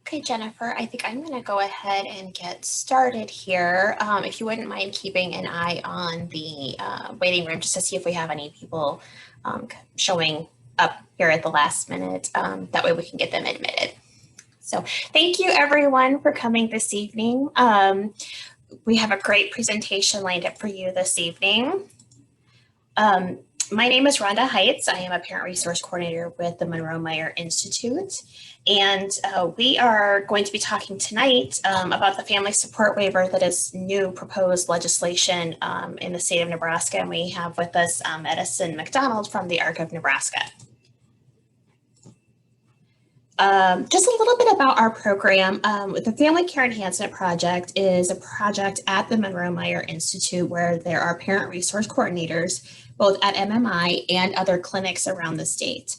Okay, Jennifer, I think I'm going to go ahead and get started here. If you wouldn't mind keeping an eye on the waiting room just to see if we have any people showing up here at the last minute. That way we can get them admitted. So thank you everyone for coming this evening. We have a great presentation lined up for you this evening. My name is Rhonda Heights. I am a Parent Resource Coordinator with the Munroe-Meyer Institute. And we are going to be talking tonight about the Family Support Waiver that is new proposed legislation in the state of Nebraska. And we have with us Edison McDonald from the ARC of Nebraska. Just a little bit about our program. The Family Care Enhancement Project is a project at the Munroe-Meyer Institute where there are parent resource coordinators, both at MMI and other clinics around the state.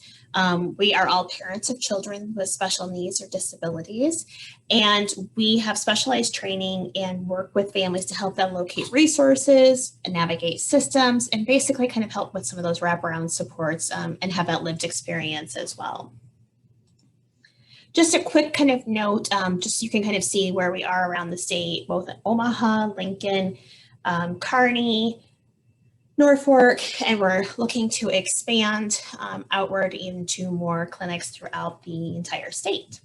We are all parents of children with special needs or disabilities, and we have specialized training and work with families to help them locate resources, and navigate systems, and basically kind of help with some of those wraparound supports and have that lived experience as well. Just a quick kind of note, just so you can kind of see where we are around the state, both in Omaha, Lincoln, Kearney, Norfolk, and we're looking to expand outward into more clinics throughout the entire state.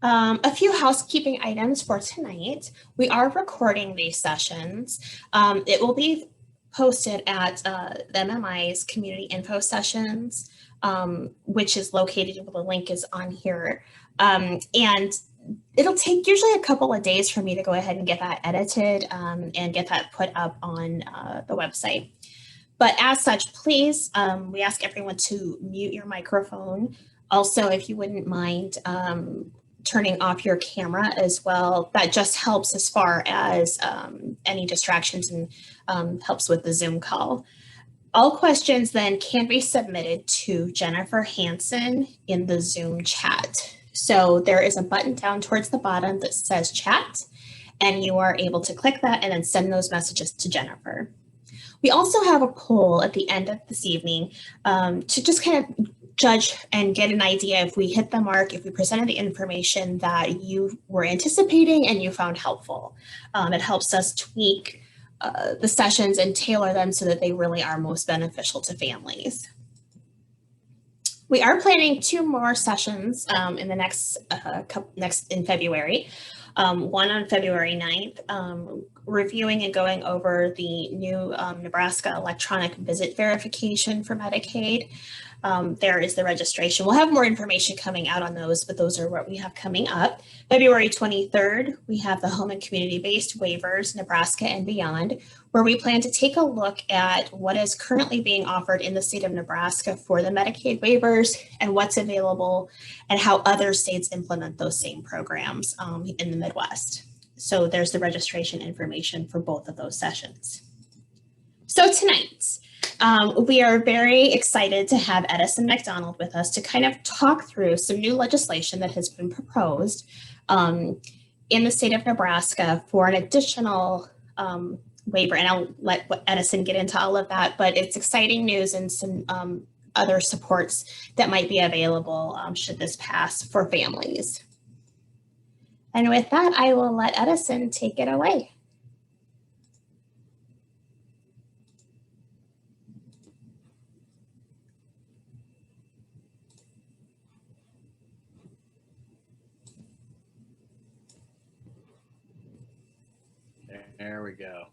A few housekeeping items for tonight. We are recording these sessions. It will be posted at the MMI's community info sessions, which is located where the link is on here. And it'll take usually a couple of days for me to go ahead and get that edited and get that put up on the website. But as such, please, we ask everyone to mute your microphone. Also, if you wouldn't mind turning off your camera as well, that just helps as far as any distractions and helps with the Zoom call. All questions then can be submitted to Jennifer Hansen in the Zoom chat. So there is a button down towards the bottom that says chat, and you are able to click that and then send those messages to Jennifer. We also have a poll at the end of this evening to just kind of judge and get an idea if we hit the mark, if we presented the information that you were anticipating and you found helpful. It helps us tweak the sessions and tailor them so that they really are most beneficial to families. We are planning 2 more sessions in the next in February. One on February 9th, reviewing and going over the new Nebraska electronic visit verification for Medicaid. There is the registration. We'll have more information coming out on those, but those are what we have coming up. February 23rd, we have the home and community-based waivers, Nebraska and beyond, where we plan to take a look at what is currently being offered in the state of Nebraska for the Medicaid waivers and what's available and how other states implement those same programs in the Midwest. So there's the registration information for both of those sessions. So tonight, we are very excited to have Edison McDonald with us to kind of talk through some new legislation that has been proposed in the state of Nebraska for an additional waiver. And I'll let Edison get into all of that, but it's exciting news and some other supports that might be available should this pass for families. And with that, I will let Edison take it away. There we go.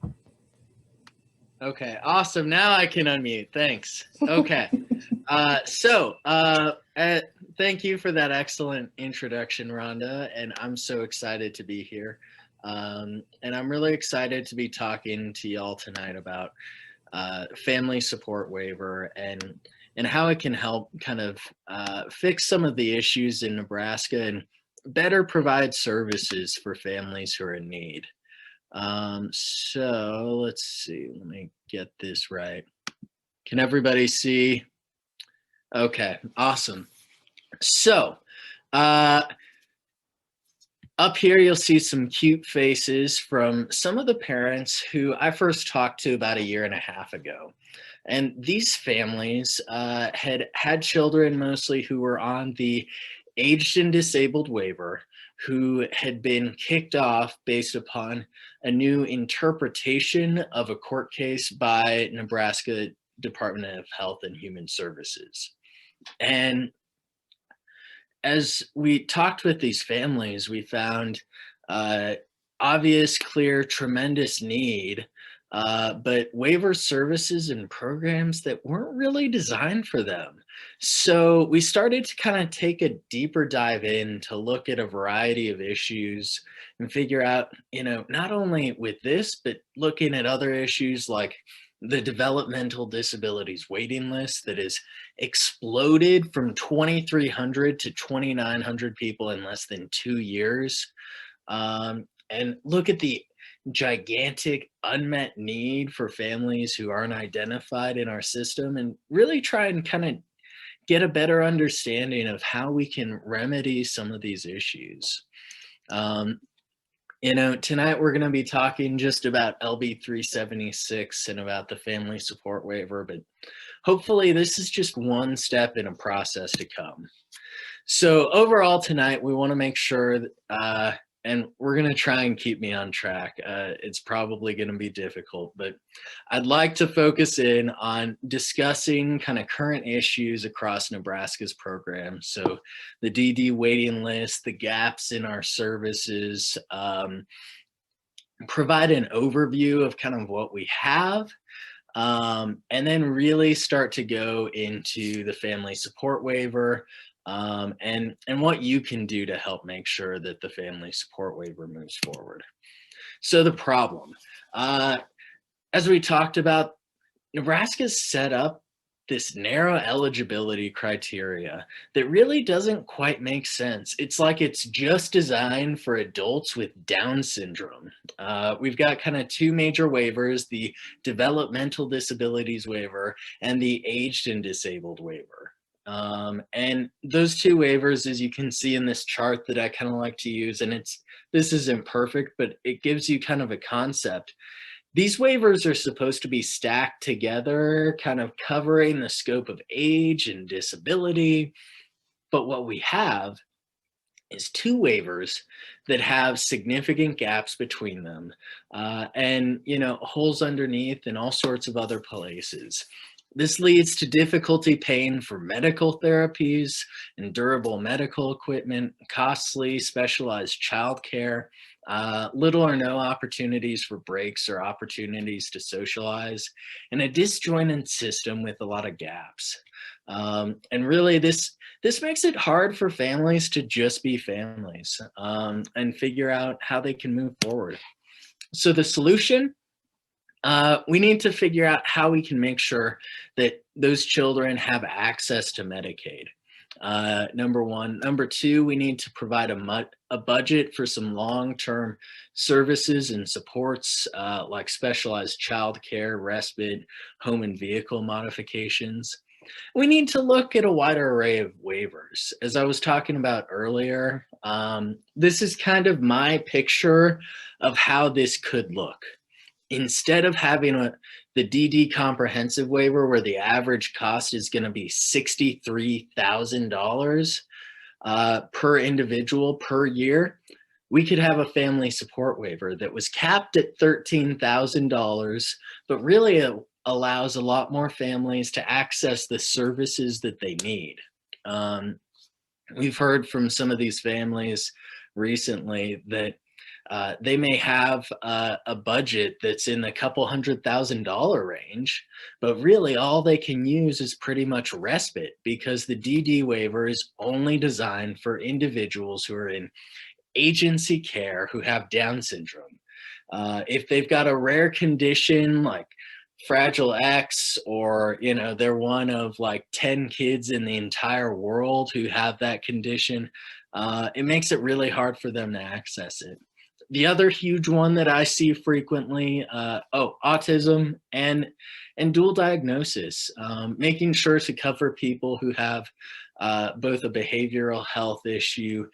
Okay, awesome. Now I can unmute. Thanks. Okay. Thank you for that excellent introduction, Rhonda. And I'm so excited to be here. And I'm really excited to be talking to y'all tonight about Family Support Waiver and how it can help kind of fix some of the issues in Nebraska and better provide services for families who are in need. So let's see, let me get this right. Can everybody see? Okay, awesome. So up here, you'll see some cute faces from some of the parents who I first talked to about 1.5 years ago. And these families had children mostly who were on the aged and disabled waiver who had been kicked off based upon a new interpretation of a court case by Nebraska Department of Health and Human Services. And as we talked with these families, we found obvious, clear, tremendous need, but waiver services and programs that weren't really designed for them. So we started to kind of take a deeper dive in to look at a variety of issues and figure out, not only with this, but looking at other issues like the developmental disabilities waiting list that has exploded from 2,300 to 2,900 people in less than 2 years. And look at the gigantic unmet need for families who aren't identified in our system, and really try and kind of get a better understanding of how we can remedy some of these issues. Tonight we're going to be talking just about LB 376 and about the Family Support Waiver, but hopefully this is just one step in a process to come. So overall tonight, we want to make sure that, and we're going to try and keep me on track. It's probably going to be difficult, but I'd like to focus in on discussing kind of current issues across Nebraska's programs. So the DD waiting list, the gaps in our services, provide an overview of kind of what we have, and then really start to go into the Family Support Waiver, and what you can do to help make sure that the Family Support Waiver moves forward. So the problem, as we talked about, Nebraska's set up this narrow eligibility criteria that really doesn't quite make sense. It's like it's just designed for adults with Down syndrome. We've got kind of two major waivers, the Developmental Disabilities Waiver and the Aged and Disabled Waiver. And those two waivers, as you can see in this chart that I kind of like to use, and this isn't perfect, but it gives you kind of a concept. These waivers are supposed to be stacked together, kind of covering the scope of age and disability. But what we have is two waivers that have significant gaps between them, and holes underneath and all sorts of other places. This leads to difficulty paying for medical therapies and durable medical equipment, costly specialized childcare, little or no opportunities for breaks or opportunities to socialize, and a disjointed system with a lot of gaps. And really, this makes it hard for families to just be families, and figure out how they can move forward. So the solution, we need to figure out how we can make sure that those children have access to Medicaid. Number one. Number two, we need to provide a budget for some long-term services and supports, like specialized childcare, respite, home and vehicle modifications. We need to look at a wider array of waivers. As I was talking about earlier, this is kind of my picture of how this could look. Instead of having the DD comprehensive waiver where the average cost is going to be $63,000 per individual per year, we could have a family support waiver that was capped at $13,000, but really allows a lot more families to access the services that they need. We've heard from some of these families recently that they may have a budget that's in the couple $100,000 range, but really all they can use is pretty much respite, because the DD waiver is only designed for individuals who are in agency care who have Down syndrome. If they've got a rare condition like Fragile X, or they're one of like 10 kids in the entire world who have that condition, it makes it really hard for them to access it. The other huge one that I see frequently, autism and dual diagnosis, making sure to cover people who have both a behavioral health issue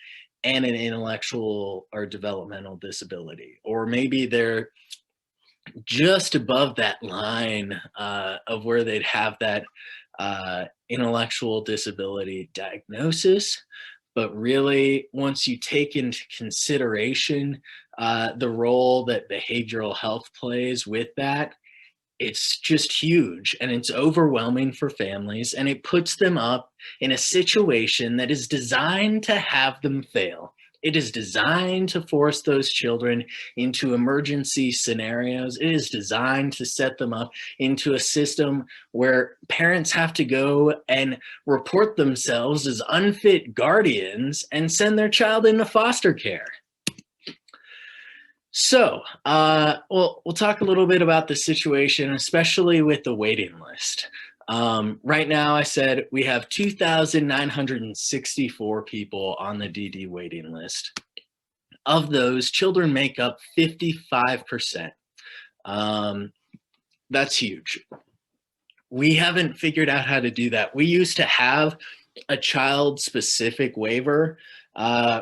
and an intellectual or developmental disability, or maybe they're just above that line of where they'd have that intellectual disability diagnosis, But really, once you take into consideration the role that behavioral health plays with that, it's just huge and it's overwhelming for families, and it puts them up in a situation that is designed to have them fail. It is designed to force those children into emergency scenarios. It is designed to set them up into a system where parents have to go and report themselves as unfit guardians and send their child into foster care. So, we'll talk a little bit about the situation, especially with the waiting list. Right now, I said we have 2,964 people on the DD waiting list. Of those, children make up 55%. That's huge. We haven't figured out how to do that. We used to have a child-specific waiver.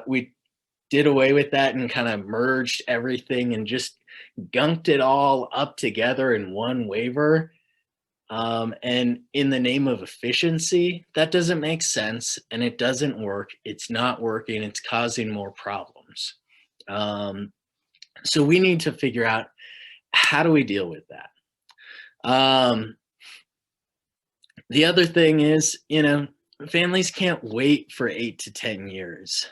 We did away with that and kind of merged everything and just gunked it all up together in one waiver. And in the name of efficiency, that doesn't make sense and it doesn't work. It's not working. It's causing more problems. So we need to figure out, how do we deal with that? The other thing is, families can't wait for 8 to 10 years.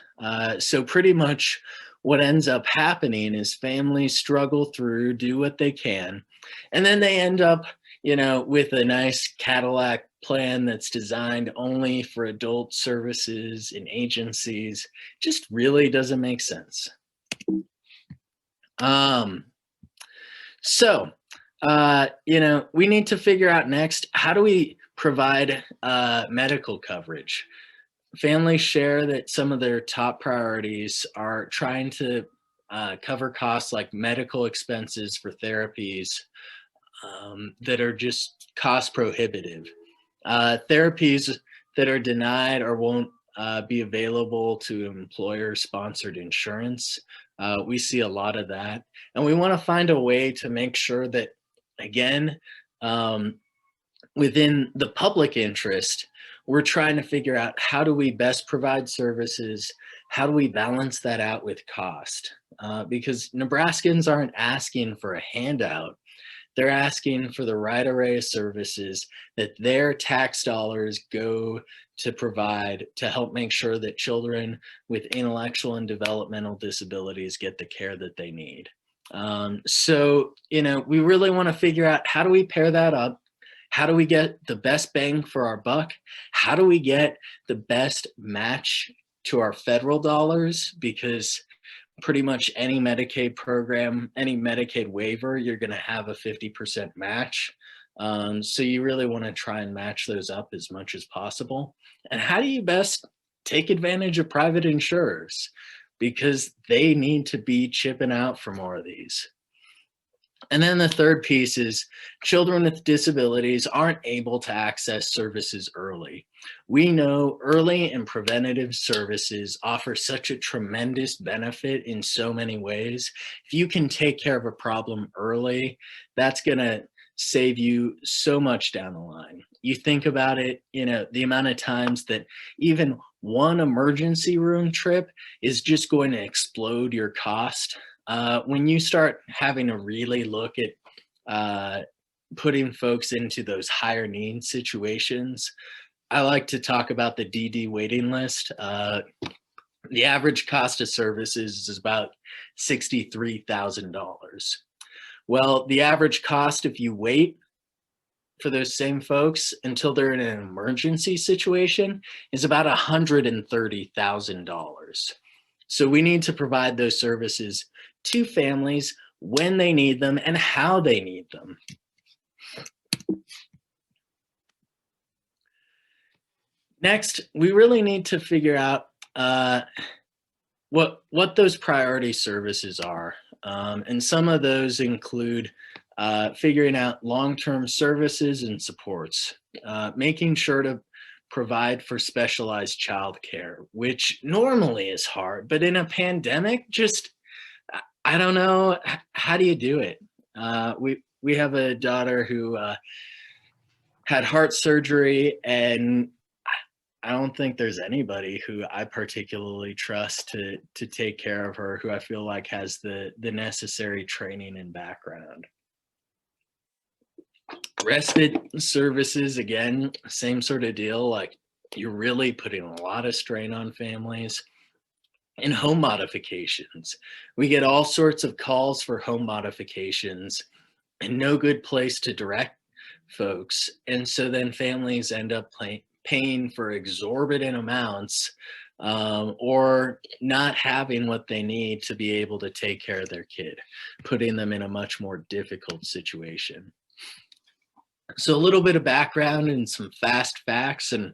So pretty much what ends up happening is families struggle through, do what they can, and then they end up, with a nice Cadillac plan that's designed only for adult services and agencies. Just really doesn't make sense. We need to figure out next, how do we provide medical coverage? Families share that some of their top priorities are trying to cover costs like medical expenses for therapies that are just cost prohibitive. Therapies that are denied or won't be available to employer-sponsored insurance. We see a lot of that. And we want to find a way to make sure that, again, within the public interest, we're trying to figure out, how do we best provide services? How do we balance that out with cost? Because Nebraskans aren't asking for a handout. They're asking for the right array of services that their tax dollars go to provide to help make sure that children with intellectual and developmental disabilities get the care that they need. We really want to figure out, how do we pair that up? How do we get the best bang for our buck? How do we get the best match to our federal dollars? Because pretty much any Medicaid program, any Medicaid waiver, you're going to have a 50% match. So you really want to try and match those up as much as possible. And how do you best take advantage of private insurers? Because they need to be chipping out for more of these. And then the third piece is, children with disabilities aren't able to access services early. We know early and preventative services offer such a tremendous benefit in so many ways. If you can take care of a problem early, that's going to save you so much down the line. You think about it, the amount of times that even one emergency room trip is just going to explode your cost. When you start having to really look at putting folks into those higher need situations, I like to talk about the DD waiting list. The average cost of services is about $63,000. Well, the average cost, if you wait for those same folks until they're in an emergency situation, is about $130,000. So we need to provide those services to families when they need them and how they need them. Next, we really need to figure out what those priority services are. And some of those include figuring out long-term services and supports, making sure to provide for specialized childcare, which normally is hard, but in a pandemic, I don't know, how do you do it? We have a daughter who had heart surgery, and I don't think there's anybody who I particularly trust to take care of her who I feel like has the necessary training and background. Respite services, again, same sort of deal. Like, you're really putting a lot of strain on families. And home modifications. We get all sorts of calls for home modifications and no good place to direct folks. And so then families end up paying for exorbitant amounts, or not having what they need to be able to take care of their kid, putting them in a much more difficult situation. So a little bit of background and some fast facts. And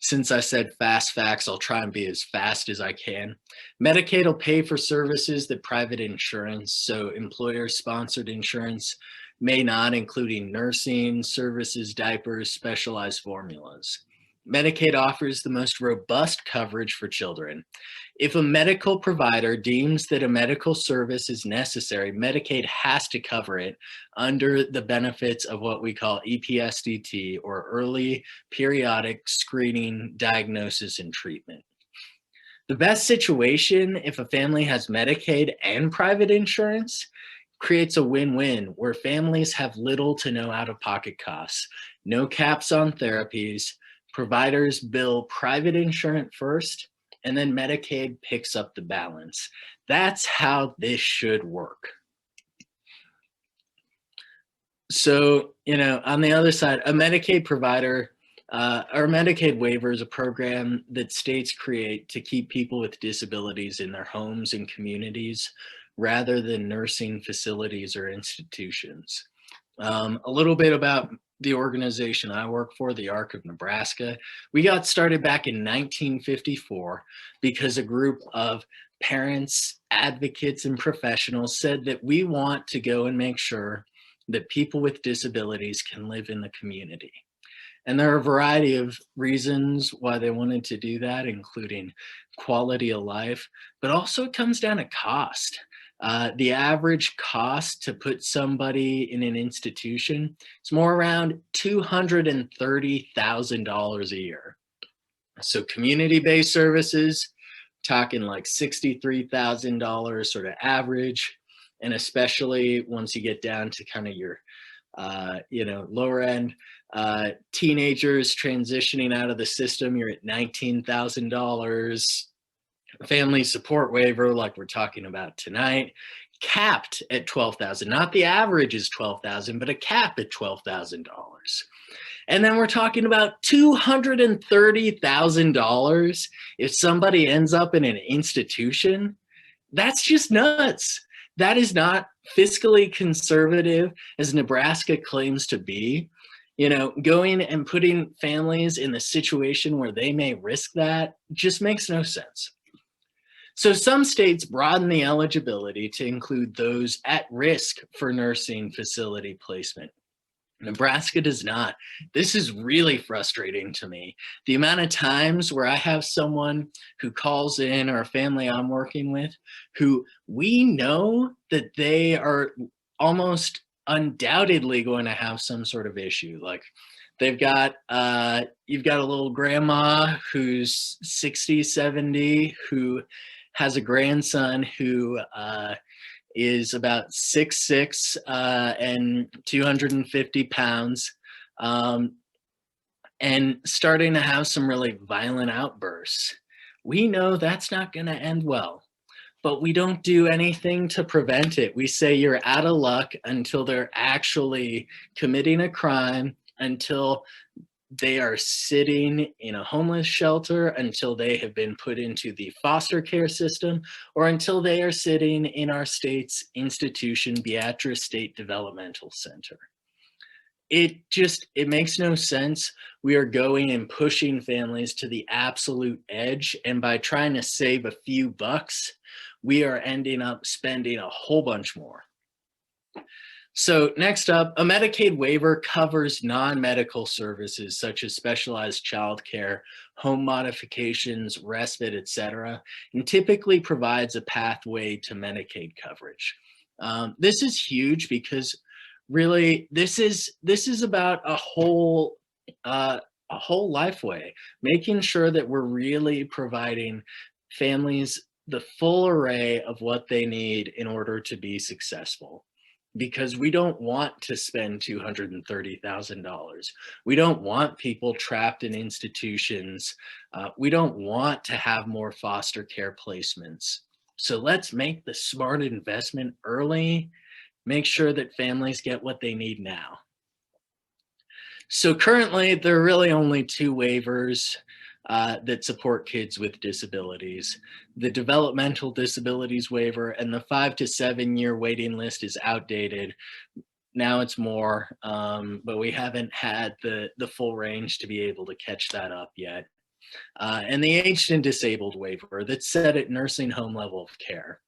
since I said fast facts, I'll try and be as fast as I can. Medicaid will pay for services that private insurance, so employer-sponsored insurance, may not, including nursing services, diapers, specialized formulas. Medicaid offers the most robust coverage for children. If a medical provider deems that a medical service is necessary, Medicaid has to cover it under the benefits of what we call EPSDT, or Early Periodic Screening, Diagnosis, and Treatment. The best situation, if a family has Medicaid and private insurance, creates a win-win where families have little to no out-of-pocket costs, no caps on therapies, providers bill private insurance first, and then Medicaid picks up the balance. That's how this should work. So, on the other side, a Medicaid provider or Medicaid waiver is a program that states create to keep people with disabilities in their homes and communities rather than nursing facilities or institutions. A little bit about the organization I work for, the ARC of Nebraska. We got started back in 1954 because a group of parents, advocates, and professionals said that we want to go and make sure that people with disabilities can live in the community. And there are a variety of reasons why they wanted to do that, including quality of life, but also it comes down to cost. The average cost to put somebody in an institution is more around $230,000 a year. So community-based services, talking like $63,000 sort of average, and especially once you get down to kind of your lower end, teenagers transitioning out of the system, you're at $19,000. Family Support Waiver, like we're talking about tonight, capped at $12,000. Not the average is $12,000, but a cap at $12,000. And then we're talking about $230,000 if somebody ends up in an institution. That's just nuts. That is not fiscally conservative as Nebraska claims to be. Going and putting families in the situation where they may risk that just makes no sense. So some states broaden the eligibility to include those at risk for nursing facility placement. Nebraska does not. This is really frustrating to me. The amount of times where I have someone who calls in, or a family I'm working with, who we know that they are almost undoubtedly going to have some sort of issue. Like, you've got a little grandma who's 60, 70, who has a grandson who is about 6'6" and 250 pounds, and starting to have some really violent outbursts. We know that's not going to end well, but we don't do anything to prevent it. We say you're out of luck until they're actually committing a crime, until they are sitting in a homeless shelter, until they have been put into the foster care system, or until they are sitting in our state's institution, Beatrice State Developmental Center. It makes no sense. We are going and pushing families to the absolute edge, and by trying to save a few bucks, we are ending up spending a whole bunch more. So next up, a Medicaid waiver covers non-medical services such as specialized childcare, home modifications, respite, etc., and typically provides a pathway to Medicaid coverage. This is huge because really this is about a whole a whole life way, making sure that we're really providing families the full array of what they need in order to be successful. Because we don't want to spend $230,000. We don't want people trapped in institutions. We don't want to have more foster care placements. So let's make the smart investment early, make sure that families get what they need now. So currently, there are really only two waivers that support kids with disabilities. The Developmental Disabilities Waiver and the 5 to 7 year waiting list is outdated. Now it's more, but we haven't had the full range to be able to catch that up yet. And the Aged and Disabled Waiver that's set at nursing home level of care.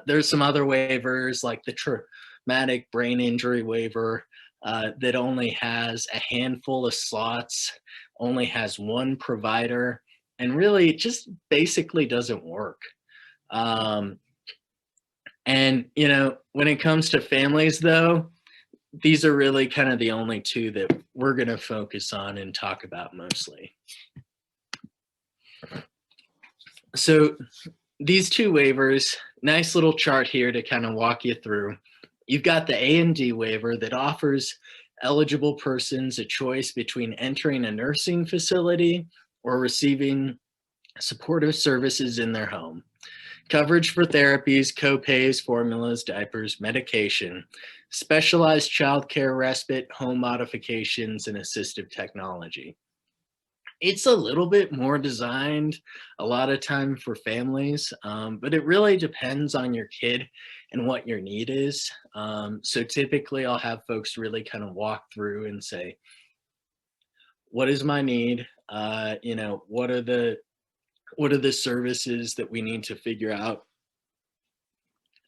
There's some other waivers like the Traumatic Brain Injury Waiver that only has a handful of slots, only has one provider, and really just basically doesn't work. And, you know, when it comes to families, though, these are really kind of the only two that we're going to focus on and talk about mostly. So these two waivers, nice little chart here to kind of walk you through. You've got the Amd waiver that offers eligible persons a choice between entering a nursing facility or receiving supportive services in their home. Coverage for therapies, co-pays, formulas, diapers, medication, specialized childcare, respite, home modifications, and assistive technology. It's a little bit more designed a lot of time for families, but it really depends on your kid and what your need is. So typically I'll have folks really kind of walk through and say, what is my need? You know, what are the services that we need to figure out?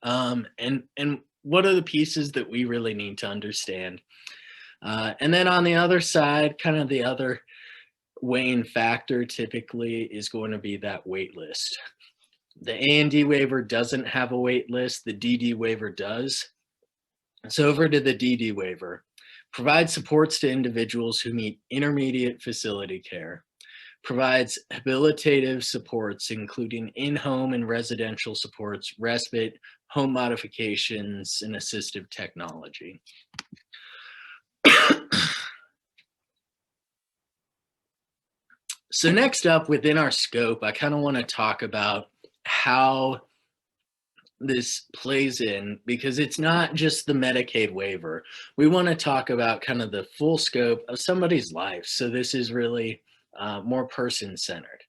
And what are the pieces that we really need to understand? And then on the other side, kind of the other weighing factor typically is going to be that wait list. The Amd waiver doesn't have a wait list, the DD waiver does. So over to the DD waiver. Provide supports to individuals who meet intermediate facility care. Provides habilitative supports, including in-home and residential supports, respite, home modifications, and assistive technology. So next up within our scope, I kind of want to talk about how this plays in, because it's not just the Medicaid waiver. We want to talk about kind of the full scope of somebody's life. So this is really more person-centered.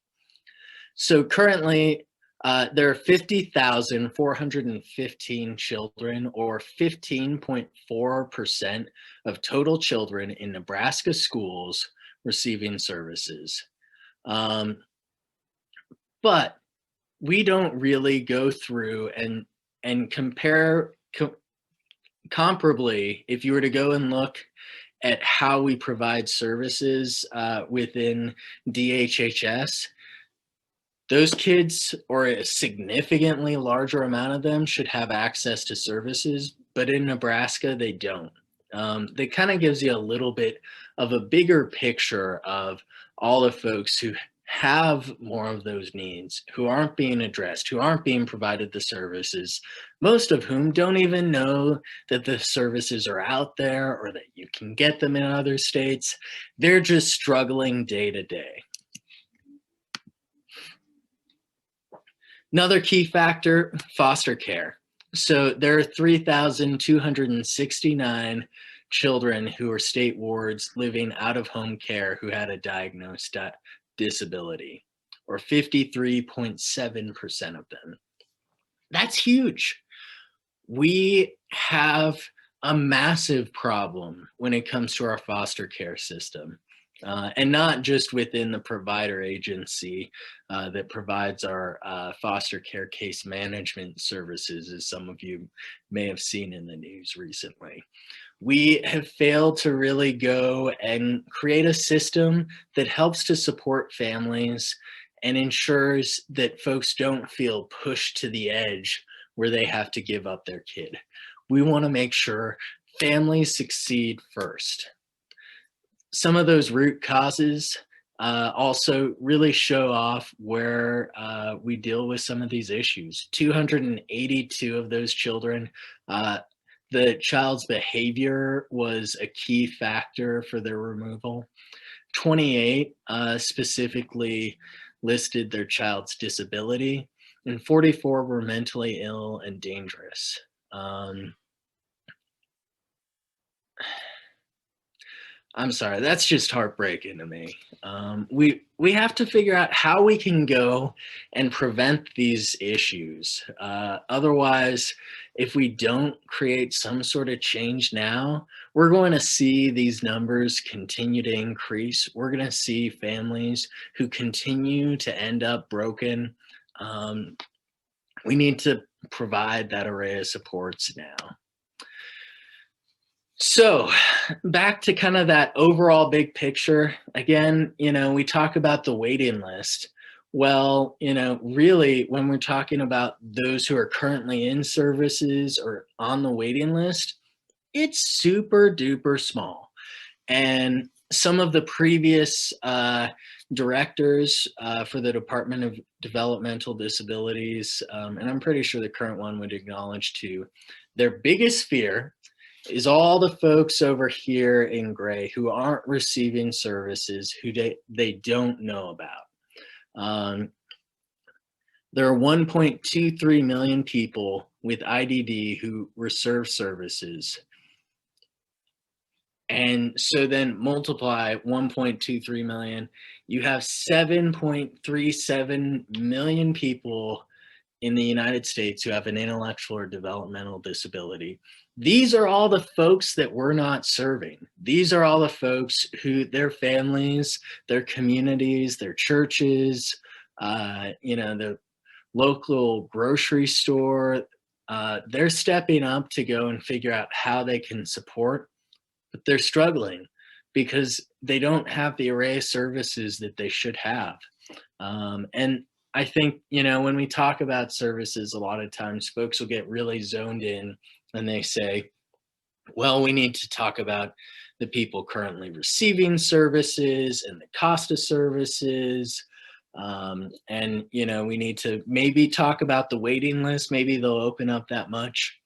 So currently, there are 50,415 children, or 15.4% of total children in Nebraska schools receiving services. But we don't really go through and compare comparably. If you were to go and look at how we provide services within DHHS, those kids, or a significantly larger amount of them, should have access to services, but in Nebraska, they don't. That kind of gives you a little bit of a bigger picture of all the folks who have more of those needs, who aren't being addressed, who aren't being provided the services, most of whom don't even know that the services are out there or that you can get them in other states. They're just struggling day to day. Another key factor, foster care. So there are 3,269 children who are state wards living out of home care who had a diagnosed disability, or 53.7% of them. That's huge. We have a massive problem when it comes to our foster care system. And not just within the provider agency that provides our foster care case management services, as some of you may have seen in the news recently. We have failed to really go and create a system that helps to support families and ensures that folks don't feel pushed to the edge where they have to give up their kid. We want to make sure families succeed first. Some of those root causes also really show off where we deal with some of these issues. 282 of those children, the child's behavior was a key factor for their removal. 28 specifically listed their child's disability, and 44 were mentally ill and dangerous. I'm sorry, that's just heartbreaking to me. We have to figure out how we can go and prevent these issues. Otherwise, if we don't create some sort of change now, we're going to see these numbers continue to increase. We're going to see families who continue to end up broken. We need to provide that array of supports now. So back to kind of that overall big picture. Again, we talk about the waiting list. Well, really when we're talking about those who are currently in services or on the waiting list, it's super duper small. And some of the previous directors for the Department of Developmental Disabilities, and I'm pretty sure the current one would acknowledge too, their biggest fear is all the folks over here in gray who aren't receiving services, who they don't know about. There are 1.23 million people with IDD who receive services. And so then multiply 1.23 million, you have 7.37 million people in the United States who have an intellectual or developmental disability. These are all the folks that we're not serving. These are all the folks who their families, their communities, their churches, the local grocery store, they're stepping up to go and figure out how they can support, but they're struggling because they don't have the array of services that they should have. And I think, when we talk about services, a lot of times folks will get really zoned in and they say, well, we need to talk about the people currently receiving services and the cost of services. And, we need to maybe talk about the waiting list. Maybe they'll open up that much.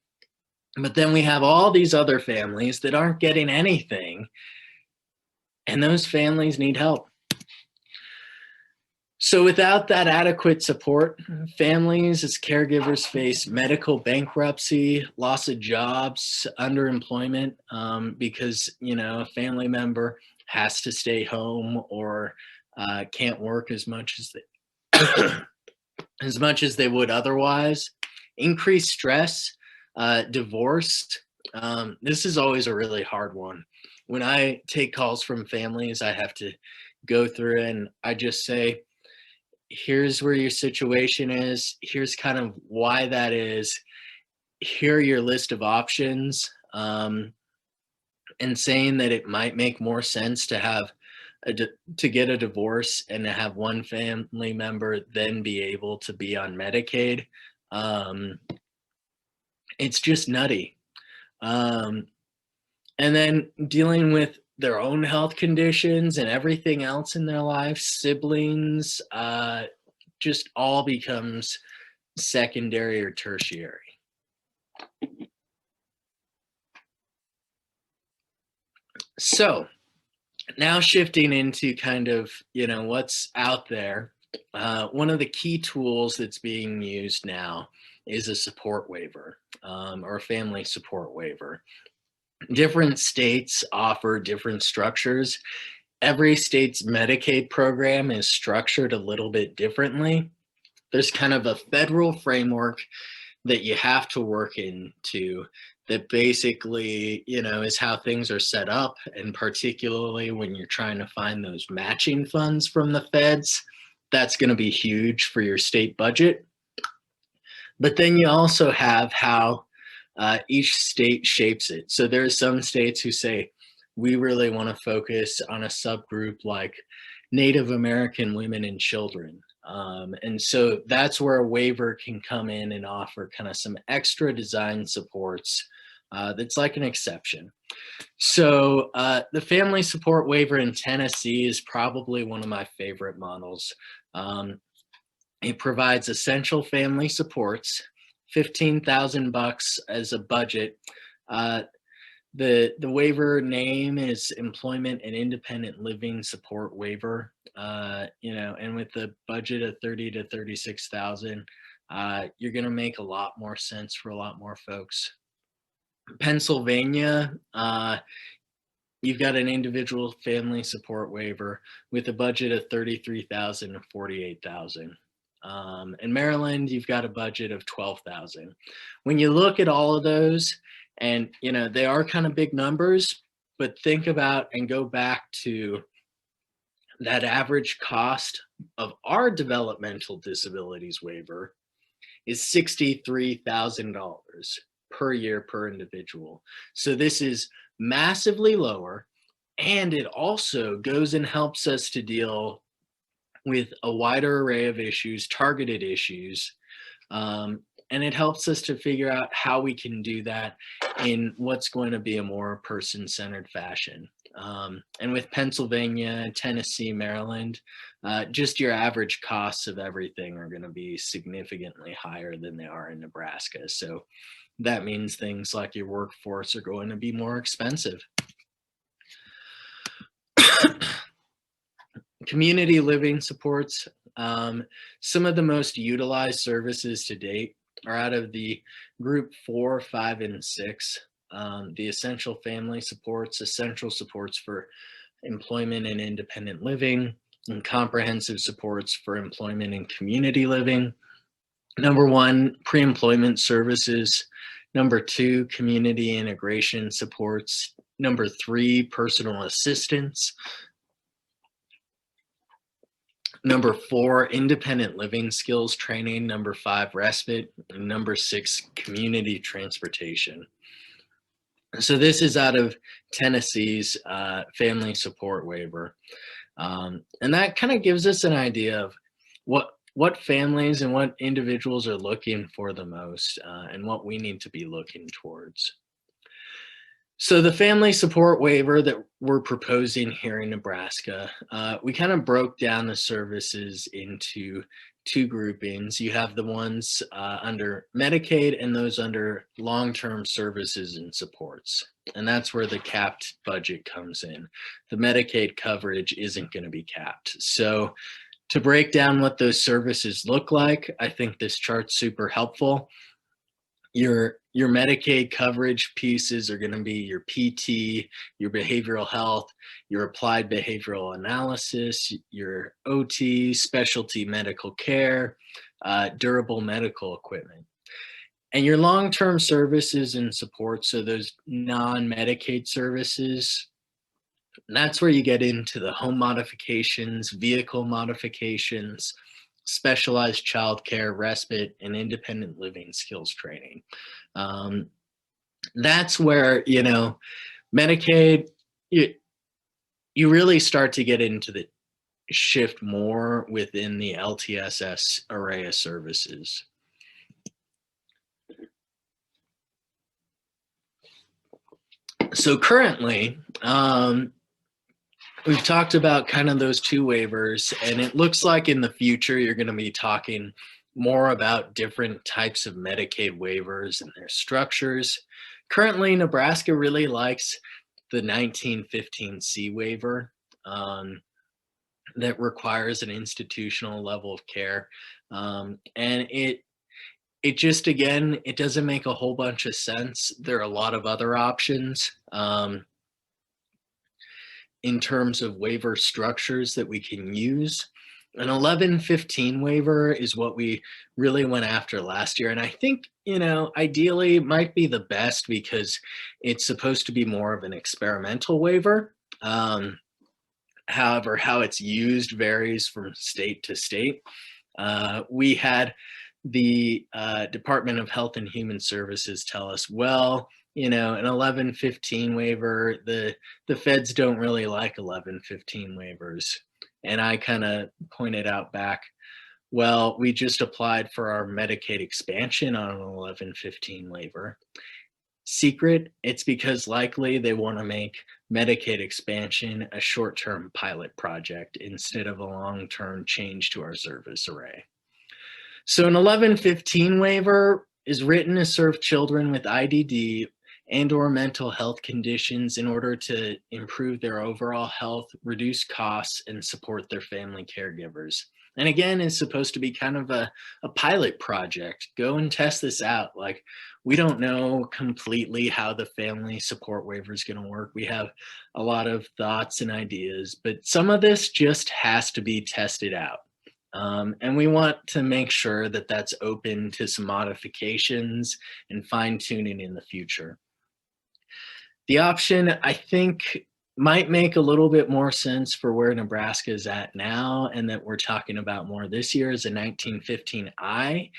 But then we have all these other families that aren't getting anything. And those families need help. So without that adequate support, families as caregivers face medical bankruptcy, loss of jobs, underemployment, because, a family member has to stay home or can't work as much as they would otherwise. Increased stress, divorce. This is always a really hard one. When I take calls from families, I have to go through and I just say, here's where your situation is. Here's kind of why that is. Here are your list of options. And saying that it might make more sense to have to get a divorce and to have one family member then be able to be on Medicaid. It's just nutty. And then dealing with their own health conditions and everything else in their life, siblings, just all becomes secondary or tertiary. So now shifting into kind of, what's out there. One of the key tools that's being used now is a support waiver or a family support waiver. Different states offer different structures. Every state's Medicaid program is structured a little bit differently. There's kind of a federal framework that you have to work into that basically, is how things are set up. And particularly when you're trying to find those matching funds from the feds, that's going to be huge for your state budget. But then you also have how each state shapes it. So there are some states who say, we really want to focus on a subgroup like Native American women and children. And so that's where a waiver can come in and offer kind of some extra design supports that's like an exception. So the Family Support Waiver in Tennessee is probably one of my favorite models. It provides essential family supports, $15,000 as a budget. The waiver name is Employment and Independent Living Support Waiver. And with the budget of 30 to 36,000, you're going to make a lot more sense for a lot more folks. Pennsylvania, you've got an individual family support waiver with a budget of 33,000 to 48,000. In Maryland, you've got a budget of 12,000. When you look at all of those, and they are kind of big numbers, but think about and go back to that average cost of our developmental disabilities waiver is $63,000 per year per individual. So this is massively lower, and it also goes and helps us to deal with a wider array of issues, targeted issues, and it helps us to figure out how we can do that in what's going to be a more person-centered fashion. And with Pennsylvania, Tennessee, Maryland, just your average costs of everything are going to be significantly higher than they are in Nebraska. So that means things like your workforce are going to be more expensive. Community living supports. Some of the most utilized services to date are out of the group 4, 5, and 6. The essential family supports, essential supports for employment and independent living, and comprehensive supports for employment and community living. Number 1, pre-employment services. Number 2, community integration supports. Number 3, personal assistance. Number 4, independent living skills training. Number 5, respite. And number 6, community transportation. So this is out of Tennessee's Family Support Waiver. And that kind of gives us an idea of what families and what individuals are looking for the most, and what we need to be looking towards. So the Family Support Waiver that we're proposing here in Nebraska, we kind of broke down the services into 2 groupings. You have the ones under Medicaid and those under long-term services and supports. And that's where the capped budget comes in. The Medicaid coverage isn't going to be capped. So to break down what those services look like, I think this chart's super helpful. Your Medicaid coverage pieces are going to be your PT, your behavioral health, your applied behavioral analysis, your OT, specialty medical care, durable medical equipment. And your long-term services and support, so those non-Medicaid services, that's where you get into the home modifications, vehicle modifications, specialized childcare, respite, and independent living skills training. That's where, Medicaid, you really start to get into the shift more within the LTSS array of services. So currently, we've talked about kind of those 2 waivers, and it looks like in the future you're going to be talking more about different types of Medicaid waivers and their structures. Currently, Nebraska really likes the 1915C waiver that requires an institutional level of care. And it just, again, it doesn't make a whole bunch of sense. There are a lot of other options in terms of waiver structures that we can use. An 1115 waiver is what we really went after last year. And I think, ideally it might be the best because it's supposed to be more of an experimental waiver. However, how it's used varies from state to state. We had the Department of Health and Human Services tell us, well, an 1115 waiver, the feds don't really like 1115 waivers. And I kind of pointed out back, well, we just applied for our Medicaid expansion on an 1115 waiver. secret, it's because likely they want to make Medicaid expansion a short-term pilot project instead of a long-term change to our service array. So an 1115 waiver is written to serve children with IDD and or mental health conditions in order to improve their overall health, reduce costs, and support their family caregivers. And again, it's supposed to be kind of a pilot project. Go and test this out. Like, we don't know completely how the family support waiver is going to work. We have a lot of thoughts and ideas, but some of this just has to be tested out. And we want to make sure that that's open to some modifications and fine tuning in the future. The option, I think, might make a little bit more sense for where Nebraska is at now and that we're talking about more this year is a 1915I.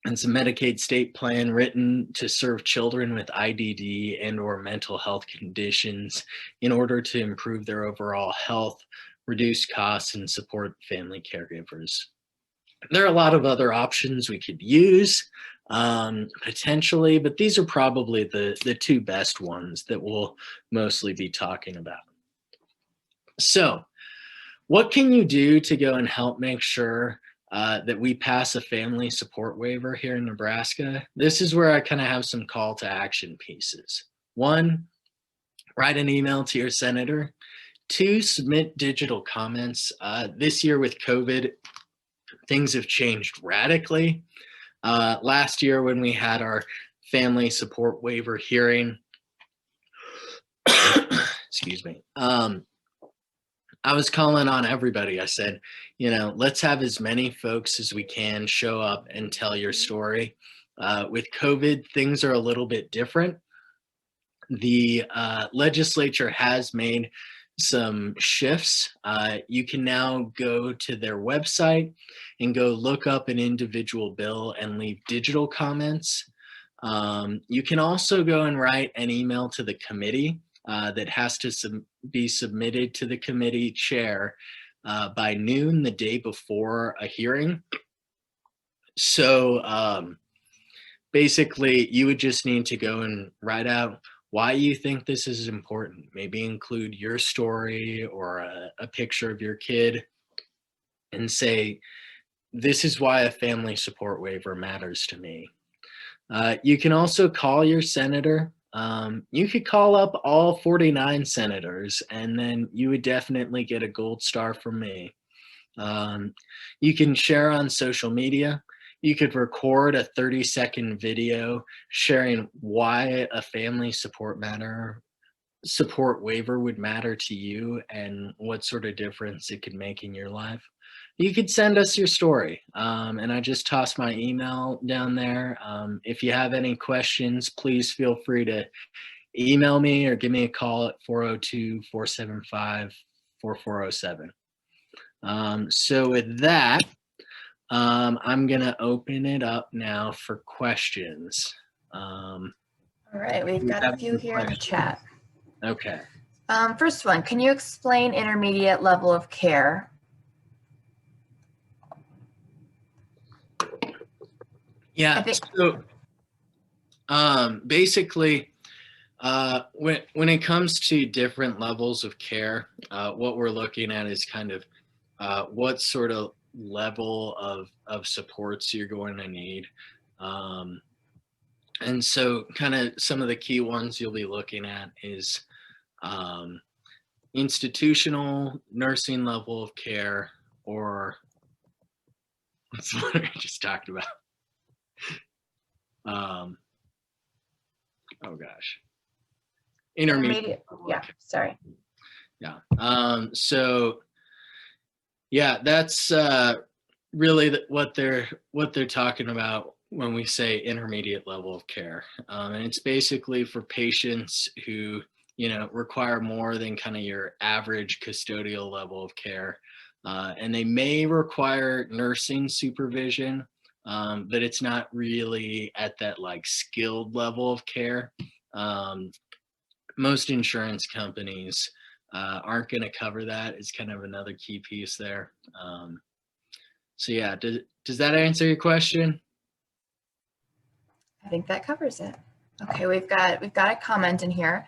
It's a Medicaid state plan written to serve children with IDD and or mental health conditions in order to improve their overall health, reduce costs, and support family caregivers. There are a lot of other options we could use potentially, but these are probably the two best ones that we'll mostly be talking about. So what can you do to go and help make sure that we pass a family support waiver here in Nebraska? This is where I kind of have some call to action pieces. 1, write an email to your senator. 2, submit digital comments. This year with COVID, things have changed radically. Last year when we had our family support waiver hearing, excuse me, I was calling on everybody. I said, let's have as many folks as we can show up and tell your story. With COVID, things are a little bit different. The legislature has made some shifts. You can now go to their website and go look up an individual bill and leave digital comments. You can also go and write an email to the committee that has to be submitted to the committee chair by noon the day before a hearing. So basically, you would just need to go and write out why you think this is important. Maybe include your story or a picture of your kid and say, this is why a family support waiver matters to me. You can also call your senator. You could call up all 49 senators and then you would definitely get a gold star from me. You can share on social media. You could record a 30-second video sharing why a family support waiver would matter to you and what sort of difference it could make in your life. You could send us your story. And I just tossed my email down there. If you have any questions, please feel free to email me or give me a call at 402-475-4407. So with that, I'm going to open it up now for questions. All right, we've got a few here in the chat. Okay. First one, can you explain intermediate level of care? Yeah, so basically, when it comes to different levels of care, what we're looking at is kind of what sort of level of supports you're going to need. And so kind of some of the key ones you'll be looking at is institutional nursing level of care, or what's the one I just talked about? Oh gosh. Intermediate. Yeah, sorry. Yeah. So yeah, that's really what they're talking about when we say intermediate level of care. And it's basically for patients who, require more than kind of your average custodial level of care. And they may require nursing supervision, but it's not really at that like skilled level of care. Most insurance companies aren't going to cover that. It's kind of another key piece there. So yeah, does that answer your question? think that covers it. Okay, we've got a comment in here.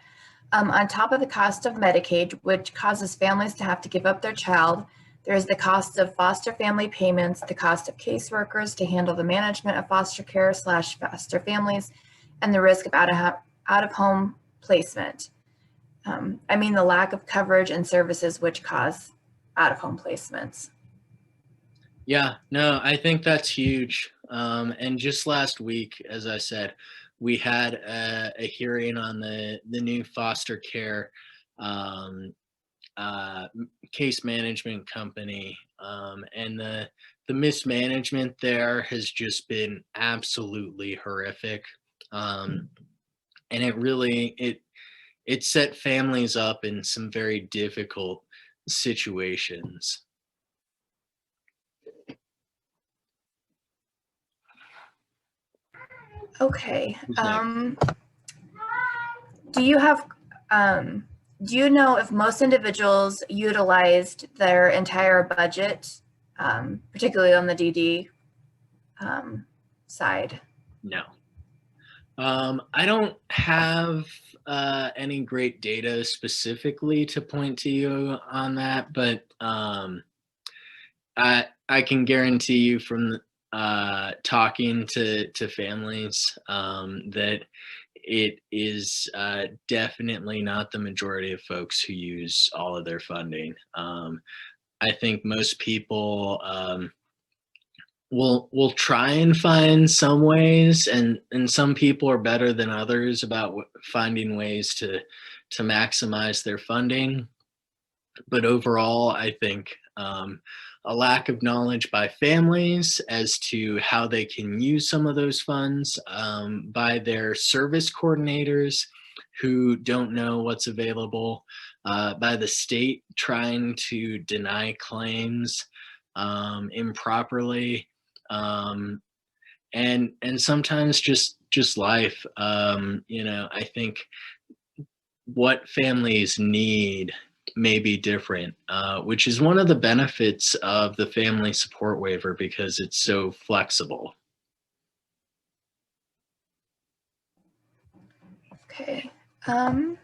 On top of the cost of Medicaid, which causes families to have to give up their child, there's the cost of foster family payments, the cost of caseworkers to handle the management of foster care / foster families, and the risk of out-of-home placement. I mean the lack of coverage and services which cause out-of-home placements. Yeah, no, I think that's huge. And just last week, as I said, we had a hearing on the new foster care case management company, and the mismanagement there has just been absolutely horrific, and it really it set families up in some very difficult situations. Okay. Who's next? Do you know if most individuals utilized their entire budget, particularly on the DD side? No. I don't have any great data specifically to point to you on that, but I can guarantee you from talking to families that it is definitely not the majority of folks who use all of their funding. I think most people will try and find some ways, and some people are better than others about finding ways to maximize their funding. But overall, I think a lack of knowledge by families as to how they can use some of those funds, by their service coordinators who don't know what's available, by the state trying to deny claims improperly, and sometimes just life. I think what families need may be different, which is one of the benefits of the Family Support Waiver because it's so flexible. Okay. Do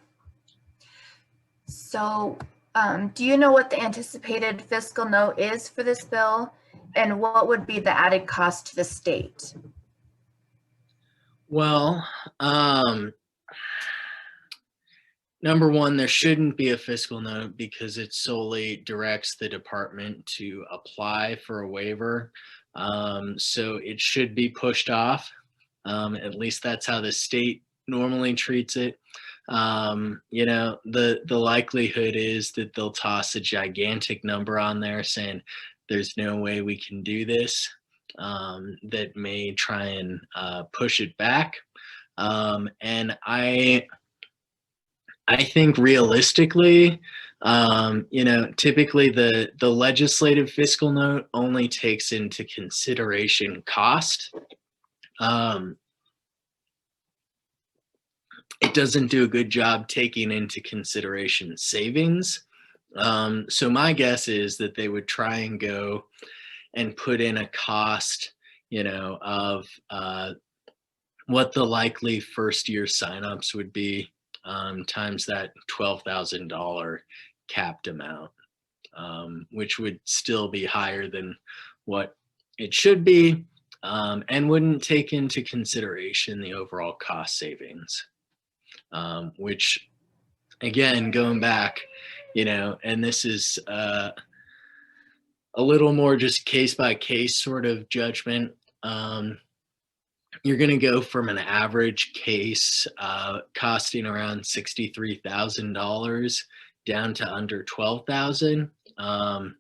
you know what the anticipated fiscal note is for this bill, and what would be the added cost to the state? Well, number one, there shouldn't be a fiscal note because it solely directs the department to apply for a waiver. So it should be pushed off. At least that's how the state normally treats it. The likelihood is that they'll toss a gigantic number on there saying there's no way we can do this, that may try and push it back. And I think realistically, typically the legislative fiscal note only takes into consideration cost. It doesn't do a good job taking into consideration savings. So my guess is that they would try and go and put in a cost, of what the likely first year signups would be, times that $12,000 capped amount, which would still be higher than what it should be, and wouldn't take into consideration the overall cost savings, which, again, going back, and this is a little more just case by case sort of judgment. You're going to go from an average case costing around $63,000 down to under $12,000.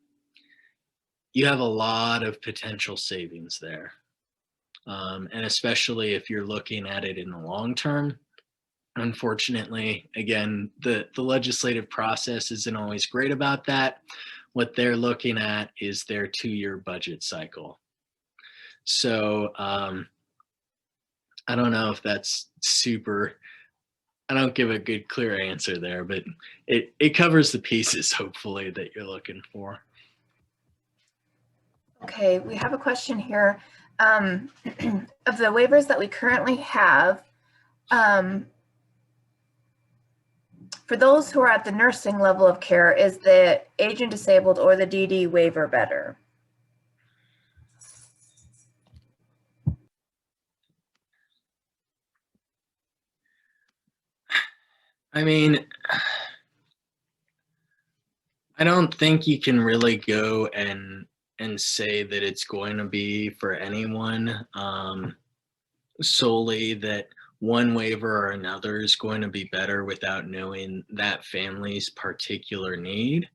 You have a lot of potential savings there. And especially if you're looking at it in the long term. Unfortunately, again, the legislative process isn't always great about that. What they're looking at is their 2-year budget cycle. So I don't know if that's super, I don't give a good clear answer there, but it covers the pieces, hopefully, that you're looking for. Okay, we have a question here. Of the waivers that we currently have, for those who are at the nursing level of care, is the aging disabled or the DD waiver better? I mean, I don't think you can really go and say that it's going to be for anyone solely that one waiver or another is going to be better without knowing that family's particular need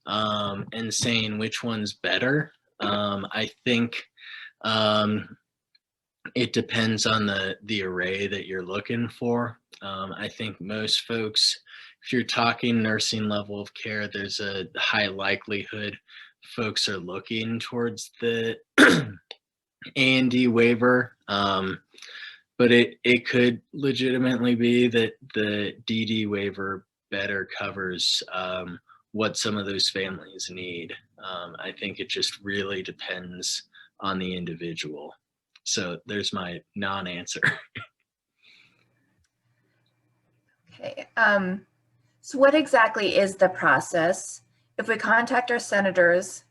and saying which one's better. I think it depends on the array that you're looking for. I think most folks, if you're talking nursing level of care, there's a high likelihood folks are looking towards the Amd waiver. But it could legitimately be that the DD waiver better covers what some of those families need. I think it just really depends on the individual. So there's my non-answer. Okay. So what exactly is the process? If we contact our senators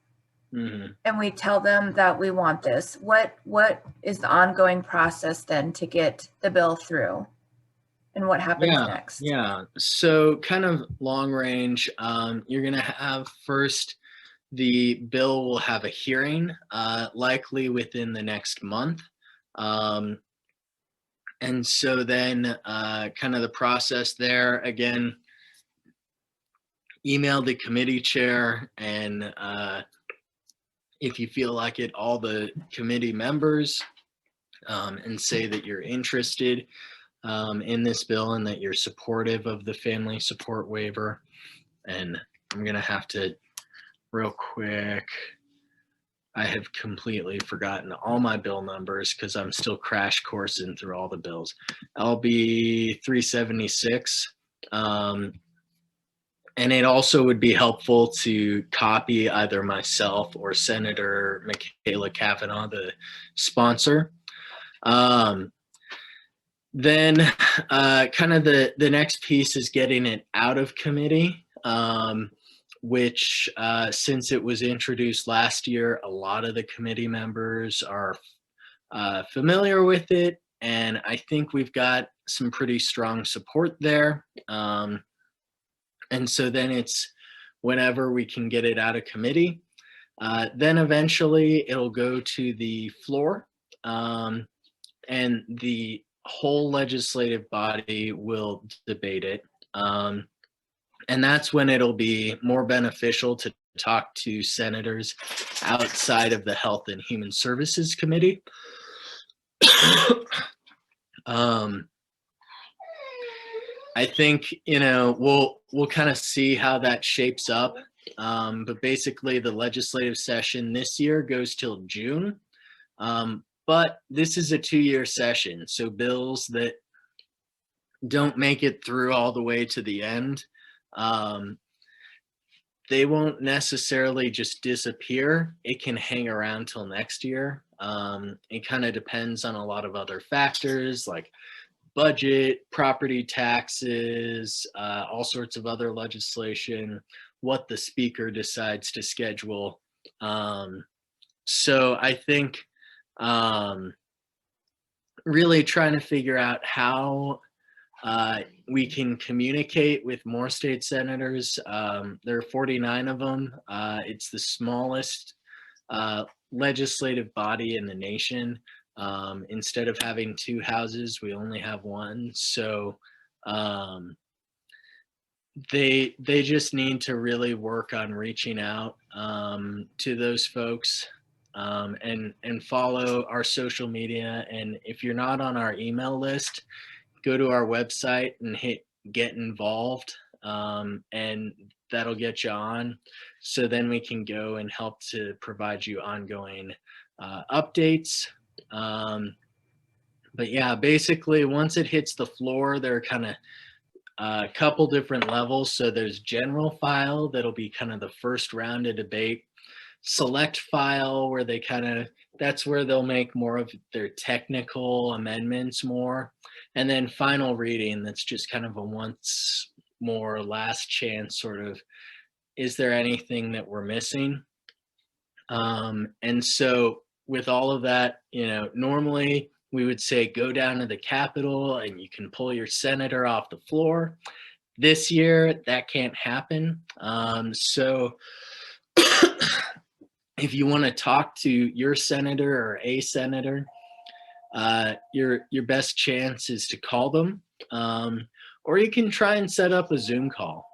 and we tell them that we want this, what is the ongoing process then to get the bill through? And what happens next? Yeah. So kind of long range, you're going to have first, the bill will have a hearing, likely within the next month. And so then kind of the process there, again, email the committee chair and if you feel like it, all the committee members and say that you're interested in this bill and that you're supportive of the family support waiver. And I'm gonna have to real quick, I have completely forgotten all my bill numbers because I'm still crash coursing through all the bills. LB 376. And it also would be helpful to copy either myself or Senator Michaela Cavanaugh, the sponsor. Then kind of the next piece is getting it out of committee, which since it was introduced last year, a lot of the committee members are familiar with it. And I think we've got some pretty strong support there. And so then it's whenever we can get it out of committee. Then eventually it'll go to the floor and the whole legislative body will debate it. And that's when it'll be more beneficial to talk to senators outside of the Health and Human Services Committee. I think, we'll kind of see how that shapes up. But basically the legislative session this year goes till June. But this is a 2-year session. So bills that don't make it through all the way to the end, they won't necessarily just disappear. It can hang around till next year. It kind of depends on a lot of other factors like budget, property taxes, all sorts of other legislation, what the speaker decides to schedule. So I think really trying to figure out how we can communicate with more state senators. There are 49 of them. It's the smallest legislative body in the nation. Instead of having 2 houses, we only have 1. So they just need to really work on reaching out to those folks and follow our social media. And if you're not on our email list, go to our website and hit get involved, and that'll get you on. So then we can go and help to provide you ongoing updates. But yeah, basically once it hits the floor, there are kind of a couple different levels. So there's general file that'll be kind of the first round of debate. select file where they that's where they'll make more of their technical amendments more. And then final reading, that's just kind of a once more last chance sort of, is there anything that we're missing? And so with all of that, normally we would say go down to the Capitol and you can pull your senator off the floor. This year, that can't happen. So if you want to talk to your senator or a senator, your best chance is to call them, or you can try and set up a Zoom call.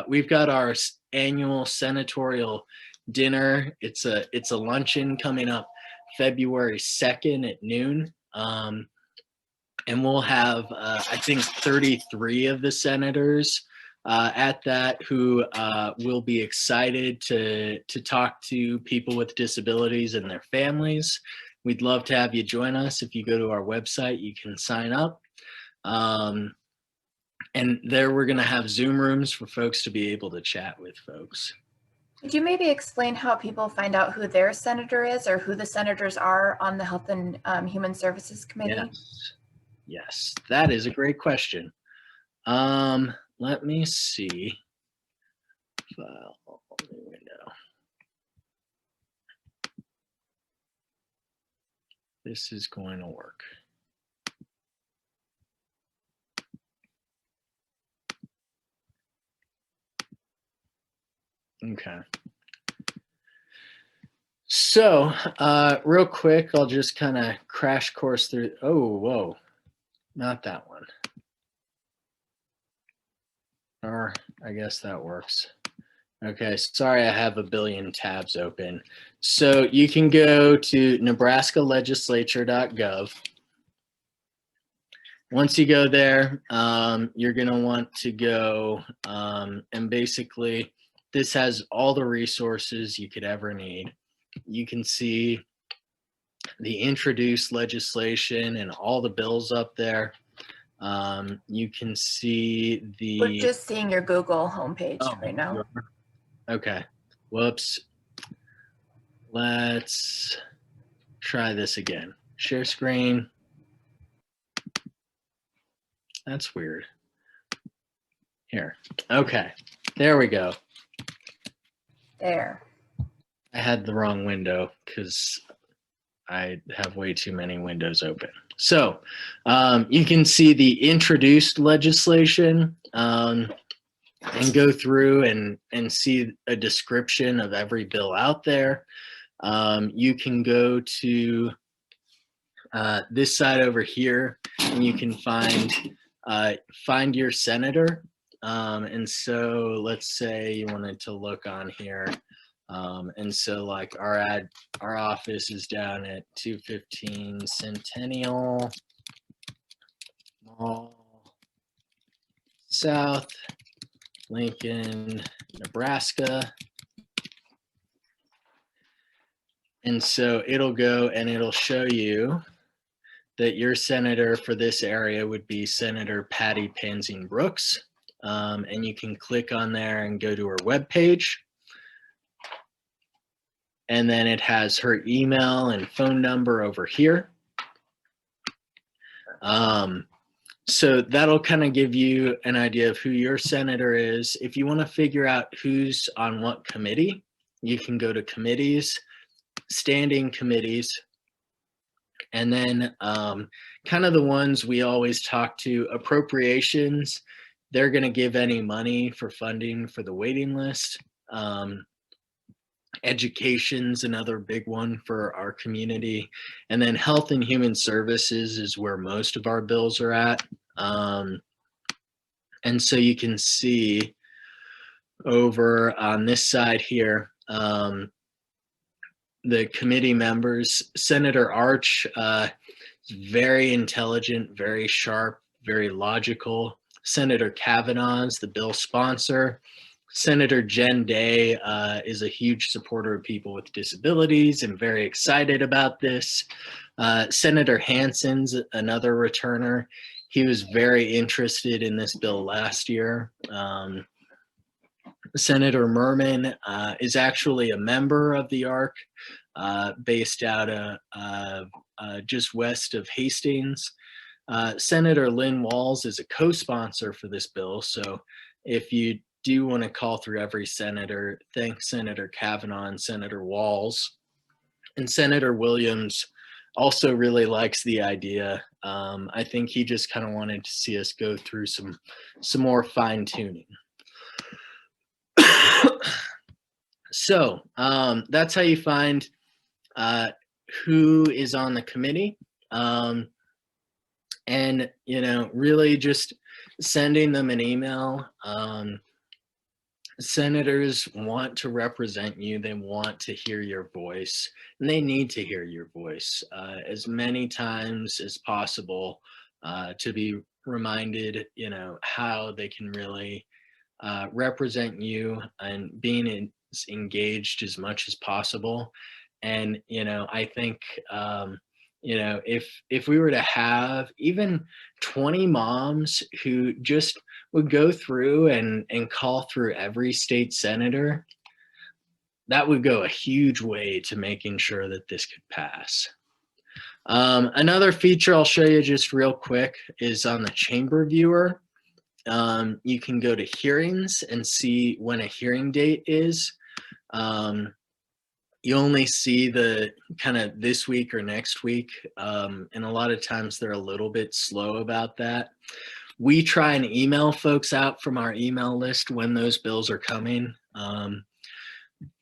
We've got our annual senatorial dinner. It's a luncheon coming up February 2nd at noon. And we'll have, I think, 33 of the senators at that who will be excited to talk to people with disabilities and their families. We'd love to have you join us. If you go to our website, you can sign up. And there we're going to have Zoom rooms for folks to be able to chat with folks. Could you maybe explain how people find out who their senator is or who the senators are on the Health and Human Services Committee? Yes, that is a great question. Let me see. File, new window. This is going to work. Okay. So real quick, I'll just kind of crash course through. Oh, whoa. Not that one. Or I guess that works. Okay, sorry, I have a billion tabs open. So you can go to nebraskalegislature.gov. Once you go there, you're going to want to go and basically this has all the resources you could ever need. You can see the introduced legislation and all the bills up there. You can see the... We're just seeing your Google homepage right now. Okay. Whoops. Let's try this again. Share screen. That's weird. Here. Okay. There we go. There. I had the wrong window because I have way too many windows open. So you can see the introduced legislation and go through and see a description of every bill out there. You can go to this side over here and you can find your senator. And so let's say you wanted to look on here. And so like our office is down at 215 Centennial Mall South, Lincoln, Nebraska. And so it'll go and it'll show you that your senator for this area would be Senator Patty Panzine Brooks. And you can click on there and go to her webpage. And then it has her email and phone number over here. So that'll kind of give you an idea of who your senator is. If you want to figure out who's on what committee, you can go to committees, standing committees, and then kind of the ones we always talk to, appropriations. They're going to give any money for funding for the waiting list. Education's another big one for our community. And then health and human services is where most of our bills are at. And so you can see over on this side here, the committee members. Senator Arch is very intelligent, very sharp, very logical. Senator Kavanaugh's the bill sponsor. Senator Jen Day is a huge supporter of people with disabilities and very excited about this. Senator Hansen's another returner. He was very interested in this bill last year. Senator Merman is actually a member of the ARC, based out of just west of Hastings. Senator Lynn Walls is a co-sponsor for this bill, so if you do want to call through every senator, thank Senator Kavanaugh and Senator Walls. And Senator Williams also really likes the idea. I think he just kind of wanted to see us go through some more fine tuning. So that's how you find who is on the committee. And, you know, really just sending them an email. Senators want to represent you. They want to hear your voice, and they need to hear your voice as many times as possible to be reminded, you know, how they can really represent you and being engaged as much as possible. And, you know, I think, you know, if we were to have even 20 moms who just would go through and call through every state senator, that would go a huge way to making sure that this could pass. Another feature I'll show you just real quick is on the chamber viewer. You can go to hearings and see when a hearing date is. You only see the kind of this week or next week, and a lot of times they're a little bit slow about that. We try and email folks out from our email list when those bills are coming,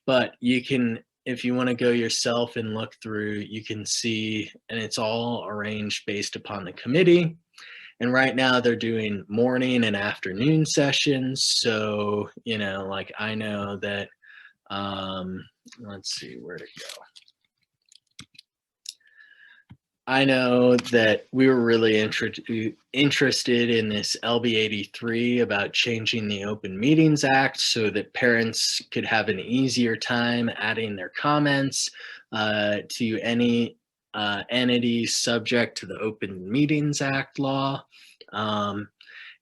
but you can, if you want to go yourself and look through, you can see, and it's all arranged based upon the committee. And right now they're doing morning and afternoon sessions. So, you know, like I know that, let's see where to go. I know that we were really interested in this LB 83 about changing the Open Meetings Act so that parents could have an easier time adding their comments to any entity subject to the Open Meetings Act law. And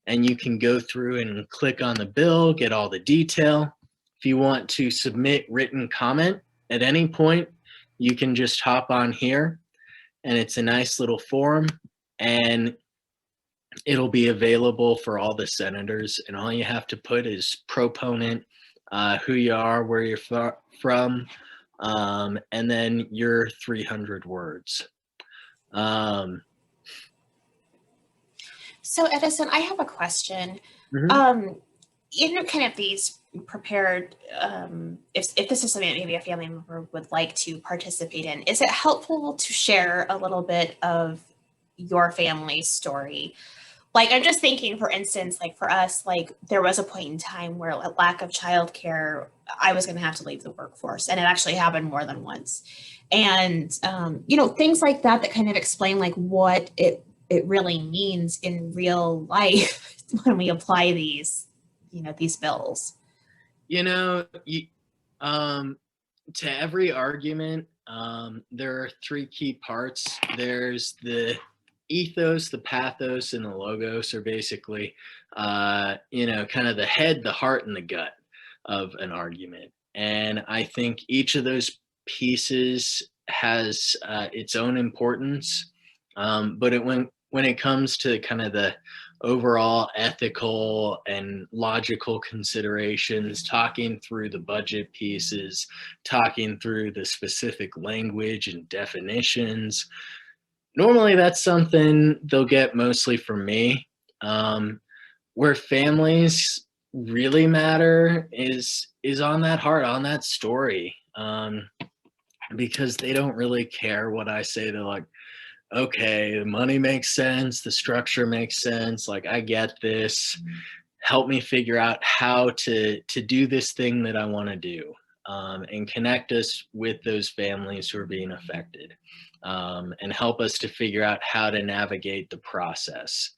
you can go through and click on the bill, get all the detail. If you want to submit written comment at any point, you can just hop on here, and it's a nice little form, and it'll be available for all the senators. And all you have to put is proponent, who you are, where you're from, and then your 300 words. So Edison, I have a question. Mm-hmm. In kind of these prepared, if this is something that maybe a family member would like to participate in, is it helpful to share a little bit of your family's story? Like, I'm just thinking, for instance, like for us, like there was a point in time where a lack of childcare, I was going to have to leave the workforce, and it actually happened more than once. And, you know, things like that kind of explain like what it really means in real life when we apply these, you know, these bills. You know, to every argument, there are three key parts. There's the ethos, the pathos, and the logos are basically, you know, kind of the head, the heart, and the gut of an argument. And I think each of those pieces has its own importance. But when it comes to kind of the overall ethical and logical considerations, talking through the budget pieces, talking through the specific language and definitions, normally that's something they'll get mostly from me. Where families really matter is on that heart, on that story, because they don't really care what I say. They're like, okay, the money makes sense, the structure makes sense, like I get this, help me figure out how to do this thing that I want to do, and connect us with those families who are being affected, and help us to figure out how to navigate the process.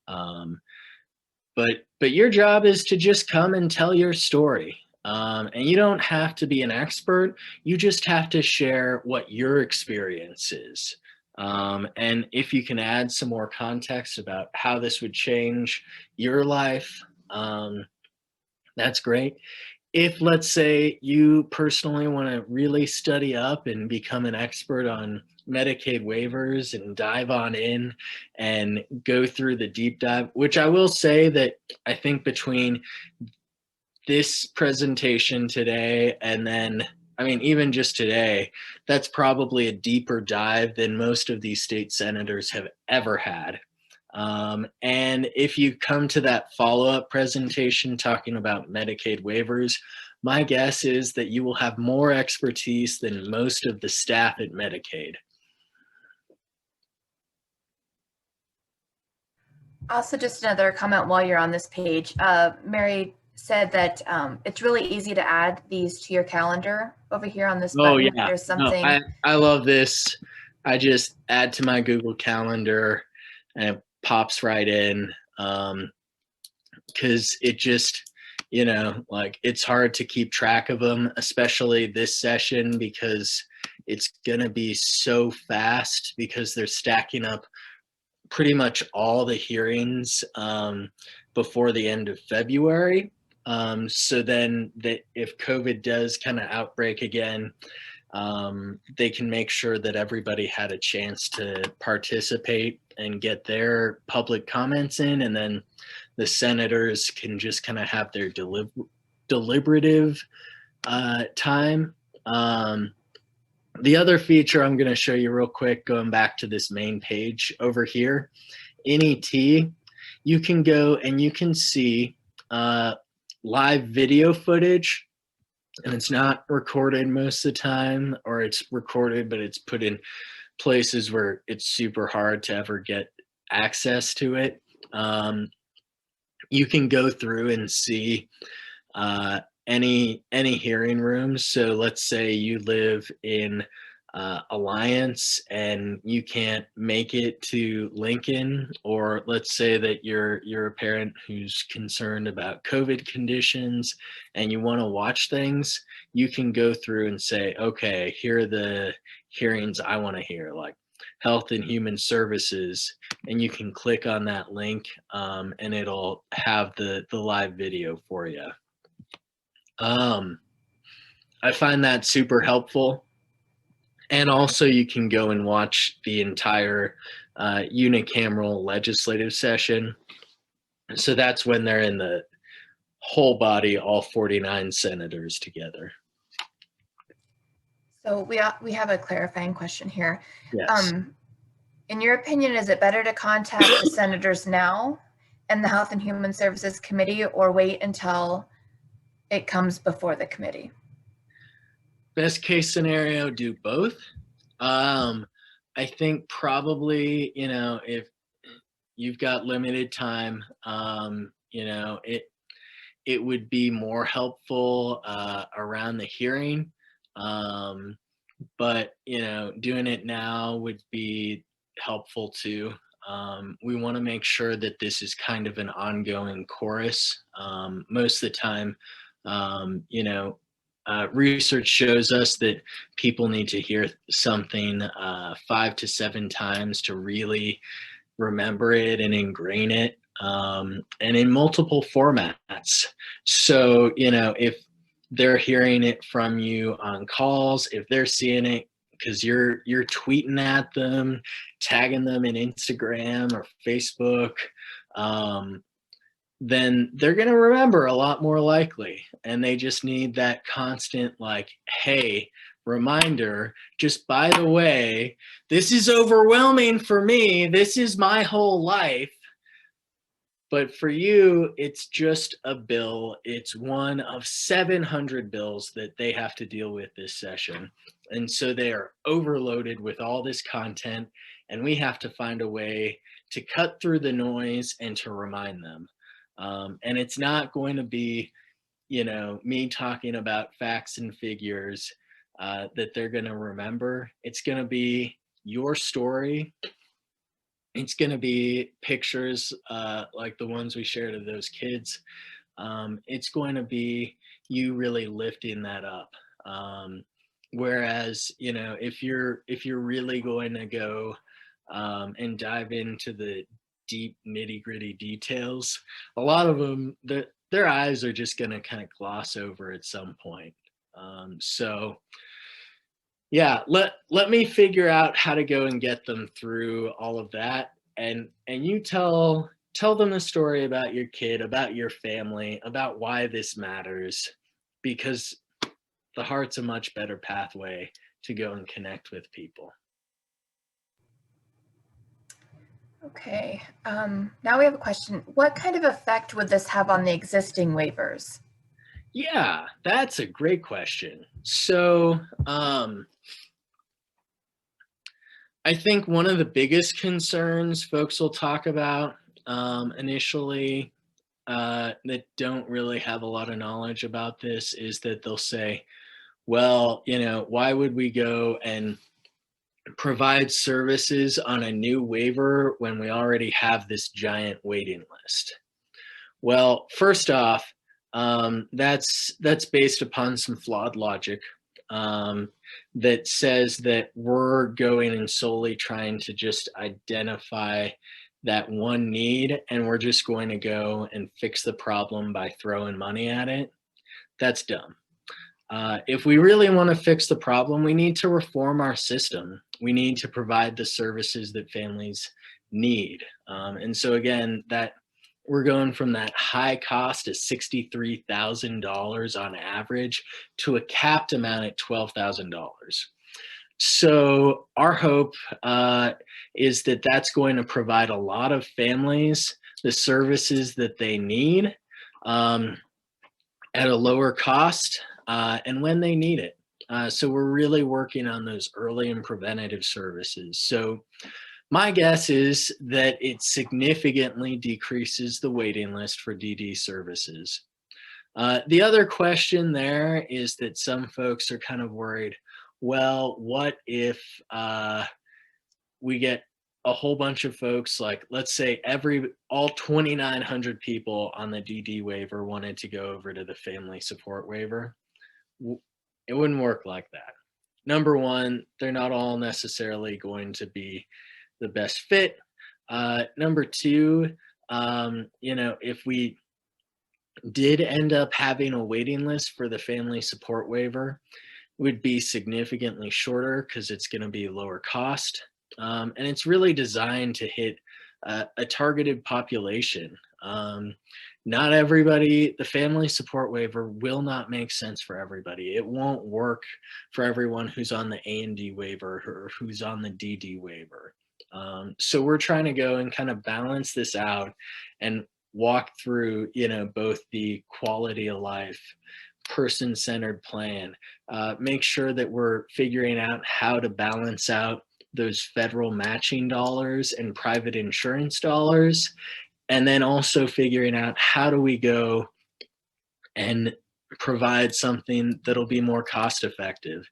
But your job is to just come and tell your story. And you don't have to be an expert, you just have to share what your experience is. And if you can add some more context about how this would change your life, that's great. if let's say you personally want to really study up and become an expert on Medicaid waivers and dive on in and go through the deep dive, which I will say that I think between this presentation today and then, I mean, even just today, that's probably a deeper dive than most of these state senators have ever had. And if you come to that follow-up presentation talking about Medicaid waivers, my guess is that you will have more expertise than most of the staff at Medicaid. Also, just another comment while you're on this page. Mary said that it's really easy to add these to your calendar over here on this button. Oh yeah, There's something. No, I love this. I just add to my Google Calendar and it pops right in, because it just, you know, like it's hard to keep track of them, especially this session, because it's gonna be so fast because they're stacking up pretty much all the hearings before the end of February. So then if COVID does kind of outbreak again, they can make sure that everybody had a chance to participate and get their public comments in, and then the senators can just kind of have their deliberative time. The other feature I'm going to show you real quick, going back to this main page over here, NET, you can go and you can see live video footage, and it's not recorded most of the time, or it's recorded, but it's put in places where it's super hard to ever get access to it. You can go through and see any hearing rooms. So let's say you live in Alliance and you can't make it to Lincoln, or let's say that you're a parent who's concerned about COVID conditions and you want to watch things, you can go through and say, okay, here are the hearings I want to hear, like Health and Human Services, and you can click on that link and it'll have the live video for you. I find that super helpful. And also you can go and watch the entire unicameral legislative session. So that's when they're in the whole body, all 49 senators together. So we have a clarifying question here. Yes. In your opinion, is it better to contact the senators now and the Health and Human Services Committee, or wait until it comes before the committee? Best case scenario, do both. I think probably, you know, if you've got limited time, you know, it would be more helpful around the hearing. But, you know, doing it now would be helpful too. We want to make sure that this is kind of an ongoing chorus. Most of the time, you know, research shows us that people need to hear something 5 to 7 times to really remember it and ingrain it, and in multiple formats. So, you know, if they're hearing it from you on calls, if they're seeing it because you're tweeting at them, tagging them in Instagram or Facebook, then they're going to remember a lot more likely. And they just need that constant, like, hey, reminder, just by the way, this is overwhelming for me. This is my whole life. But for you, it's just a bill. It's one of 700 bills that they have to deal with this session. And so they are overloaded with all this content, and we have to find a way to cut through the noise and to remind them. And it's not going to be, you know, me talking about facts and figures that they're going to remember. It's going to be your story. It's going to be pictures like the ones we shared of those kids. It's going to be you really lifting that up. Whereas, you know, if you're really going to go and dive into the deep nitty-gritty details, a lot of them, they're their eyes are just going to kind of gloss over at some point. So yeah, let me figure out how to go and get them through all of that. And you tell them a story about your kid, about your family, about why this matters, because the heart's a much better pathway to go and connect with people. Okay, now we have a question. What kind of effect would this have on the existing waivers? Yeah, that's a great question. So I think one of the biggest concerns folks will talk about initially that don't really have a lot of knowledge about this is that they'll say, well, why would we go and provide services on a new waiver when we already have this giant waiting list? Well, first off, that's based upon some flawed logic that says that we're going and solely trying to just identify that one need, and we're just going to go and fix the problem by throwing money at it. That's dumb. If we really want to fix the problem, we need to reform our system. We need to provide the services that families need. And so again, that we're going from that high cost of $63,000 on average to a capped amount at $12,000. So our hope is that that's going to provide a lot of families the services that they need at a lower cost and when they need it. So we're really working on those early and preventative services. So my guess is that it significantly decreases the waiting list for DD services. The other question there is that some folks are kind of worried, well, what if we get a whole bunch of folks, like let's say all 2,900 people on the DD waiver wanted to go over to the Family Support Waiver? It wouldn't work like that. Number one, they're not all necessarily going to be the best fit. Number two, if we did end up having a waiting list for the Family Support Waiver, it would be significantly shorter because it's going to be lower cost. And it's really designed to hit a targeted population. Not everybody, the Family Support Waiver will not make sense for everybody. It won't work for everyone who's on the Amd waiver or who's on the DD waiver. So we're trying to go and kind of balance this out and walk through, both the quality of life, person-centered plan, make sure that we're figuring out how to balance out those federal matching dollars and private insurance dollars, and then also figuring out how do we go and provide something that'll be more cost effective.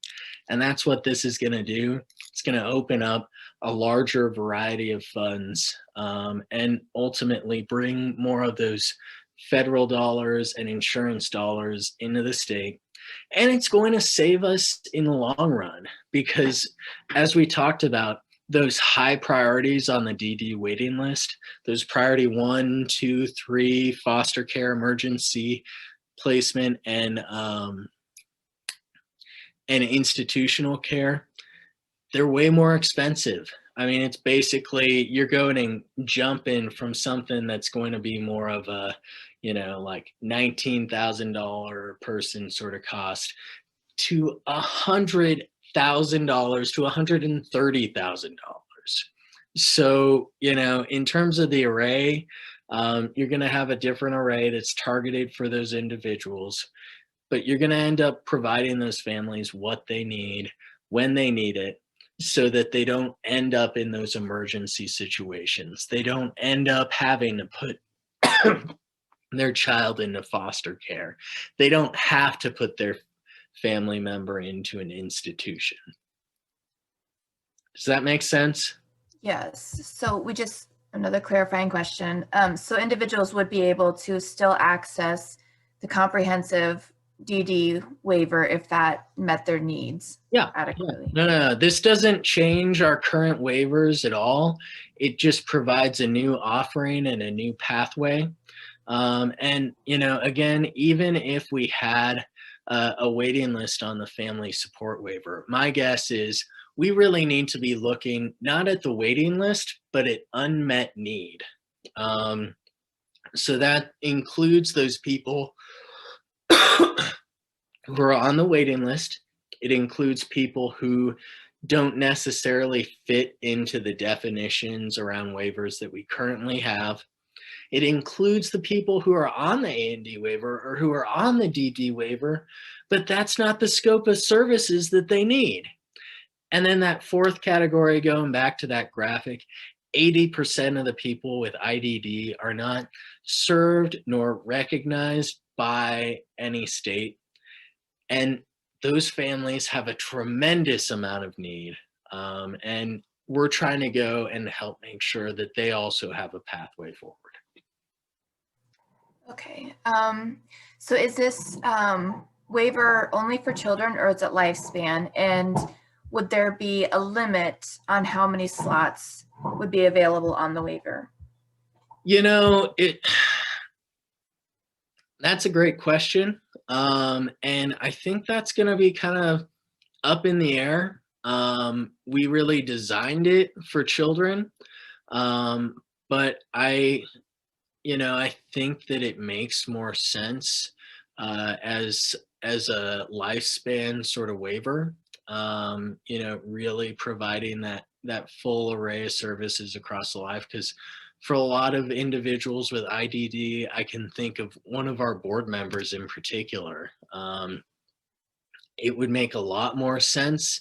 And that's what this is going to do. It's going to open up a larger variety of funds and ultimately bring more of those federal dollars and insurance dollars into the state. And it's going to save us in the long run because, as we talked about, those high priorities on the DD waiting list, those priority 1, 2, 3, foster care, emergency placement, and institutional care, they're way more expensive. I mean, it's basically you're going and jumping from something that's going to be more of a, like $19,000 person sort of cost to $100,000 to $130,000. So, in terms of the array, you're going to have a different array that's targeted for those individuals, but you're going to end up providing those families what they need when they need it, so that they don't end up in those emergency situations. They don't end up having to put their child into foster care. They don't have to put their family member into an institution. Does that make sense? Yes. So another clarifying question. So individuals would be able to still access the comprehensive DD waiver if that met their needs adequately. No. This doesn't change our current waivers at all. It just provides a new offering and a new pathway. And, you know, again, even if we had a waiting list on the family support waiver, my guess is we really need to be looking not at the waiting list, but at unmet need. Um, so that includes those people who are on the waiting list. It includes people who don't necessarily fit into the definitions around waivers that we currently have. It includes the people who are on the Amd waiver or who are on the DD waiver, but that's not the scope of services that they need. And then that fourth category, going back to that graphic, 80% of the people with IDD are not served nor recognized by any state. And those families have a tremendous amount of need. And we're trying to go and help make sure that they also have a pathway forward. Okay, so is this waiver only for children or is it lifespan? And would there be a limit on how many slots would be available on the waiver? You know, that's a great question. And I think that's going to be kind of up in the air. We really designed it for children. But I think that it makes more sense as a lifespan sort of waiver. Really providing that full array of services across the life. Because for a lot of individuals with IDD, I can think of one of our board members in particular. It would make a lot more sense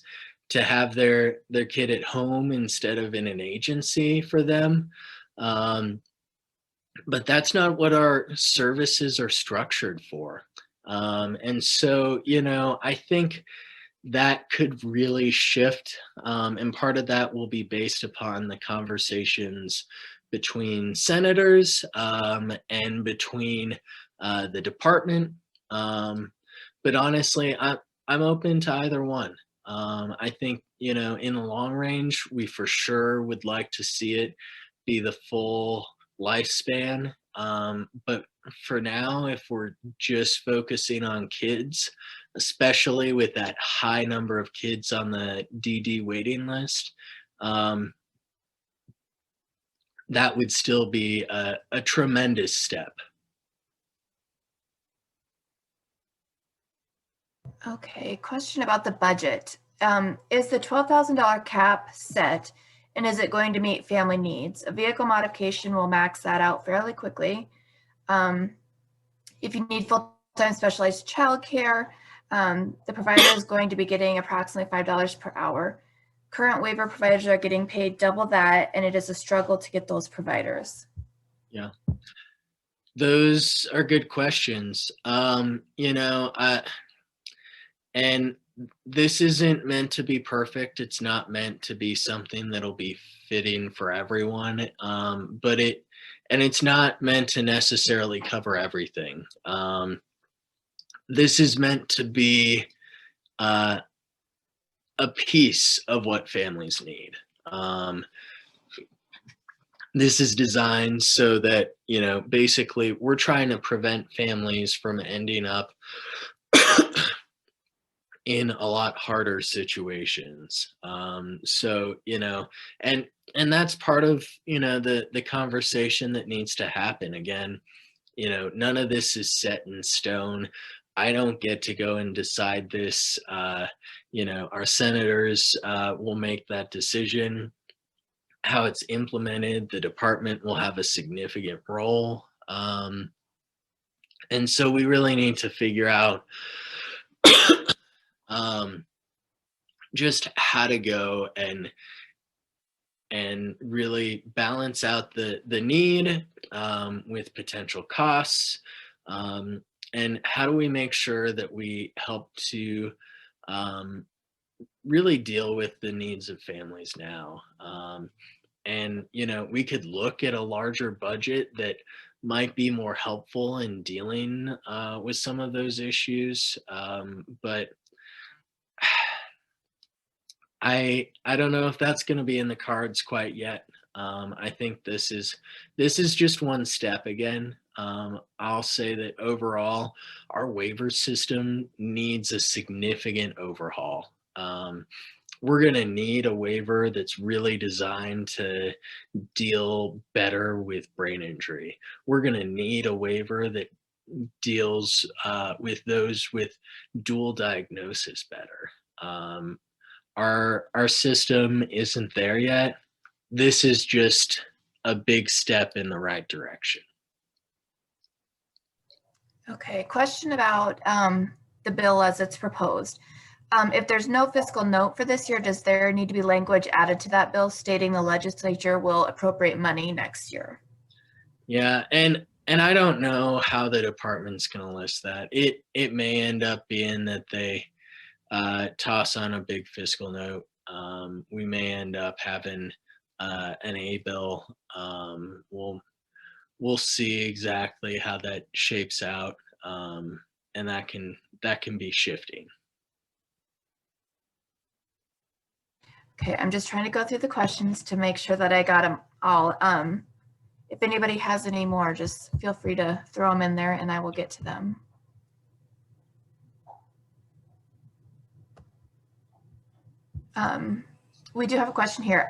to have their kid at home instead of in an agency for them. But that's not what our services are structured for. And so, I think that could really shift. And part of that will be based upon the conversations between senators and between the department. But honestly, I'm open to either one. I think, in the long range, we for sure would like to see it be the full lifespan. But for now, if we're just focusing on kids, especially with that high number of kids on the DD waiting list, that would still be a tremendous step. Okay, question about the budget. Is the $12,000 cap set, and is it going to meet family needs? A vehicle modification will max that out fairly quickly. If you need full-time specialized childcare, the provider is going to be getting approximately $5 per hour. Current waiver providers are getting paid double that, and it is a struggle to get those providers. Yeah, those are good questions. And this isn't meant to be perfect. It's not meant to be something that'll be fitting for everyone. But it's not meant to necessarily cover everything. This is meant to be a piece of what families need. This is designed so that, basically we're trying to prevent families from ending up in a lot harder situations. So, and that's part of, the conversation that needs to happen. Again, none of this is set in stone. I don't get to go and decide this. Our senators will make that decision. How it's implemented, the department will have a significant role. And so we really need to figure out just how to go and really balance out the need with potential costs, and how do we make sure that we help to really deal with the needs of families now. And we could look at a larger budget that might be more helpful in dealing with some of those issues, but I don't know if that's going to be in the cards quite yet. I think this is just one step again. I'll say that overall, our waiver system needs a significant overhaul. We're going to need a waiver that's really designed to deal better with brain injury. We're going to need a waiver that deals with those with dual diagnosis better. Our system isn't there yet. This is just a big step in the right direction. Okay, question about the bill as it's proposed. If there's no fiscal note for this year, does there need to be language added to that bill stating the legislature will appropriate money next year? Yeah, and I don't know how the department's going to list that. It may end up being that they toss on a big fiscal note. We may end up having an A bill. We'll see exactly how that shapes out, and that can be shifting. Okay, I'm just trying to go through the questions to make sure that I got them all. If anybody has any more, just feel free to throw them in there and I will get to them. We do have a question here.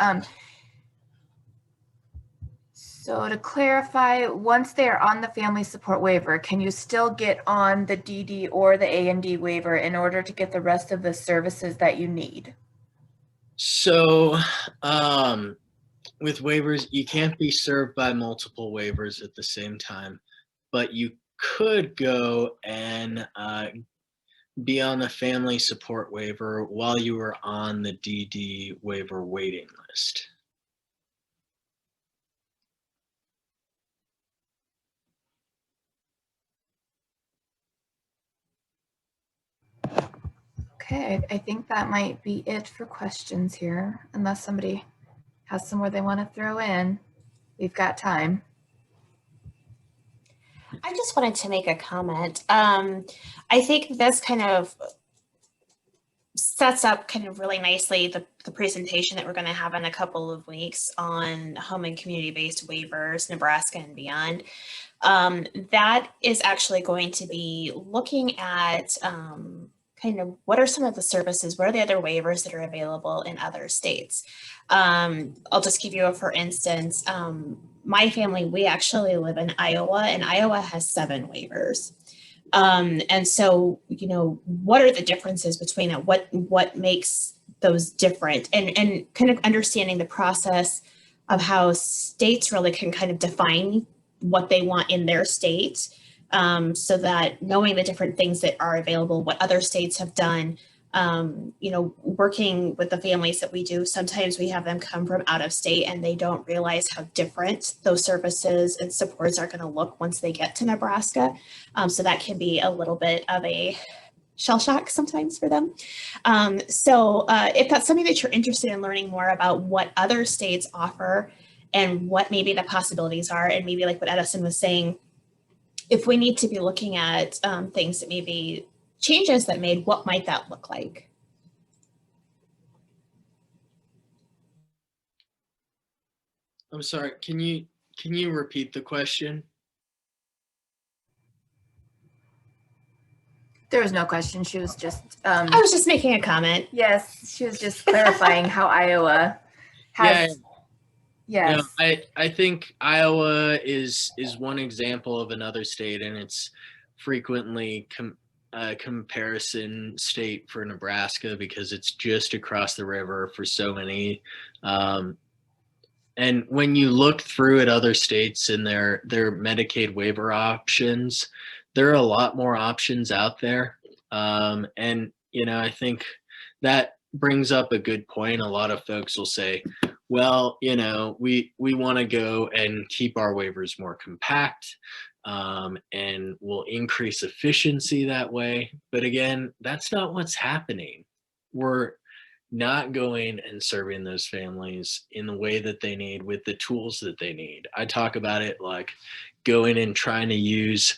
So to clarify, once they are on the family support waiver, can you still get on the DD or the Amd waiver in order to get the rest of the services that you need? So with waivers, you can't be served by multiple waivers at the same time, but you could go and be on the family support waiver while you were on the DD waiver waiting list. Okay, I think that might be it for questions here, unless somebody has somewhere they want to throw in. We've got time. I just wanted to make a comment. I think this kind of sets up kind of really nicely the presentation that we're going to have in a couple of weeks on home and community-based waivers, Nebraska and beyond. That is actually going to be looking at kind of what are some of the services, what are the other waivers that are available in other states. I'll just give you a for instance. My family, we actually live in Iowa, and Iowa has 7 waivers. And so, you know, what are the differences between it? What makes those different? And kind of understanding the process of how states really can kind of define what they want in their state, so that knowing the different things that are available, what other states have done, you know, working with the families that we do, sometimes we have them come from out of state and they don't realize how different those services and supports are going to look once they get to Nebraska. So that can be a little bit of a shell shock sometimes for them. So if that's something that you're interested in learning more about what other states offer and what maybe the possibilities are, and maybe like what Edison was saying, if we need to be looking at things that maybe changes that made, what might that look like? I'm sorry, can you repeat the question? There was no question. She was just I was just making a comment. Yes, she was just clarifying how Iowa has. Yeah. Yes. No, I think Iowa is one example of another state, and it's frequently a comparison state for Nebraska because it's just across the river for so many. And when you look through at other states and their Medicaid waiver options, there are a lot more options out there. And, you know, I think that brings up a good point. A lot of folks will say, well, you know, we want to go and keep our waivers more compact, and we'll increase efficiency that way. But again, that's not what's happening. We're not going and serving those families in the way that they need with the tools that they need. I talk about it like going and trying to use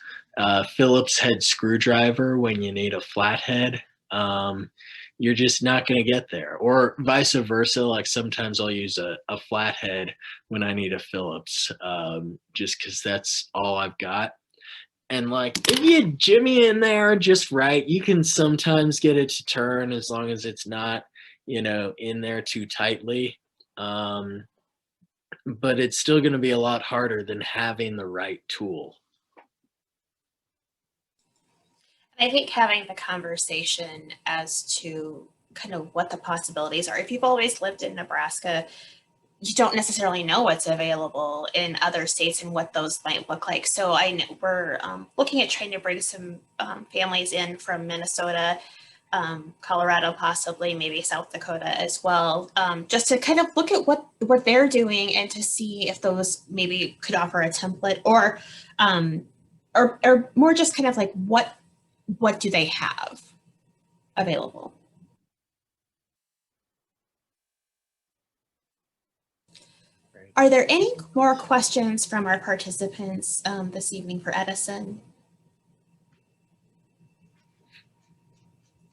Phillips head screwdriver when you need a flathead. you're just not going to get there. Or vice versa, like sometimes I'll use a flathead when I need a Phillips, just because that's all I've got. And like, if you jimmy in there just right, you can sometimes get it to turn as long as it's not, in there too tightly. But it's still going to be a lot harder than having the right tool. I think having the conversation as to kind of what the possibilities are. If you've always lived in Nebraska, you don't necessarily know what's available in other states and what those might look like. So I know we're looking at trying to bring some families in from Minnesota, Colorado, possibly maybe South Dakota as well, just to kind of look at what they're doing and to see if those maybe could offer a template or more just kind of like what do they have available. Are there any more questions from our participants this evening for Edison?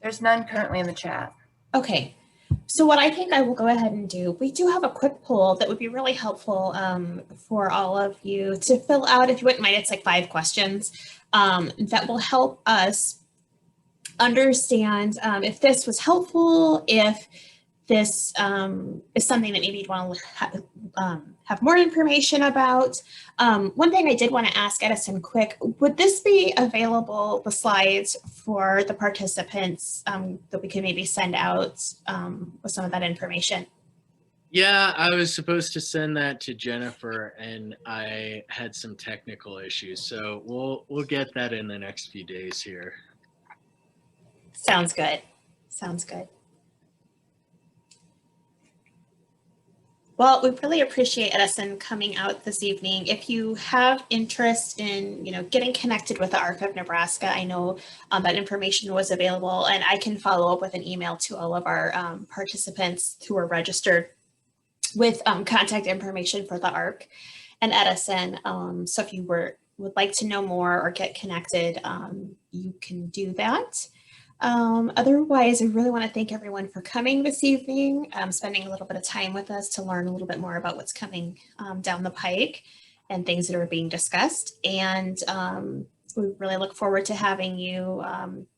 There's none currently in the chat. Okay, so what I think I will go ahead and do, we do have a quick poll that would be really helpful for all of you to fill out. If you wouldn't mind, it's like 5 questions that will help us understand if this was helpful, if this is something that maybe you'd want to have more information about. One thing I did want to ask Edison quick, would this be available, the slides for the participants that we could maybe send out with some of that information? Yeah, I was supposed to send that to Jennifer and I had some technical issues. So we'll get that in the next few days here. Sounds good. Sounds good. Well, we really appreciate Edison coming out this evening. If you have interest in, getting connected with the ARC of Nebraska, I know that information was available, and I can follow up with an email to all of our participants who are registered with contact information for the ARC and Edison. So if you would like to know more or get connected, you can do that. Otherwise, I really want to thank everyone for coming this evening, spending a little bit of time with us to learn a little bit more about what's coming down the pike and things that are being discussed. And we really look forward to having you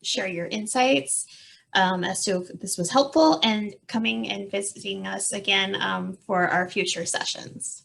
share your insights as to if this was helpful and coming and visiting us again for our future sessions.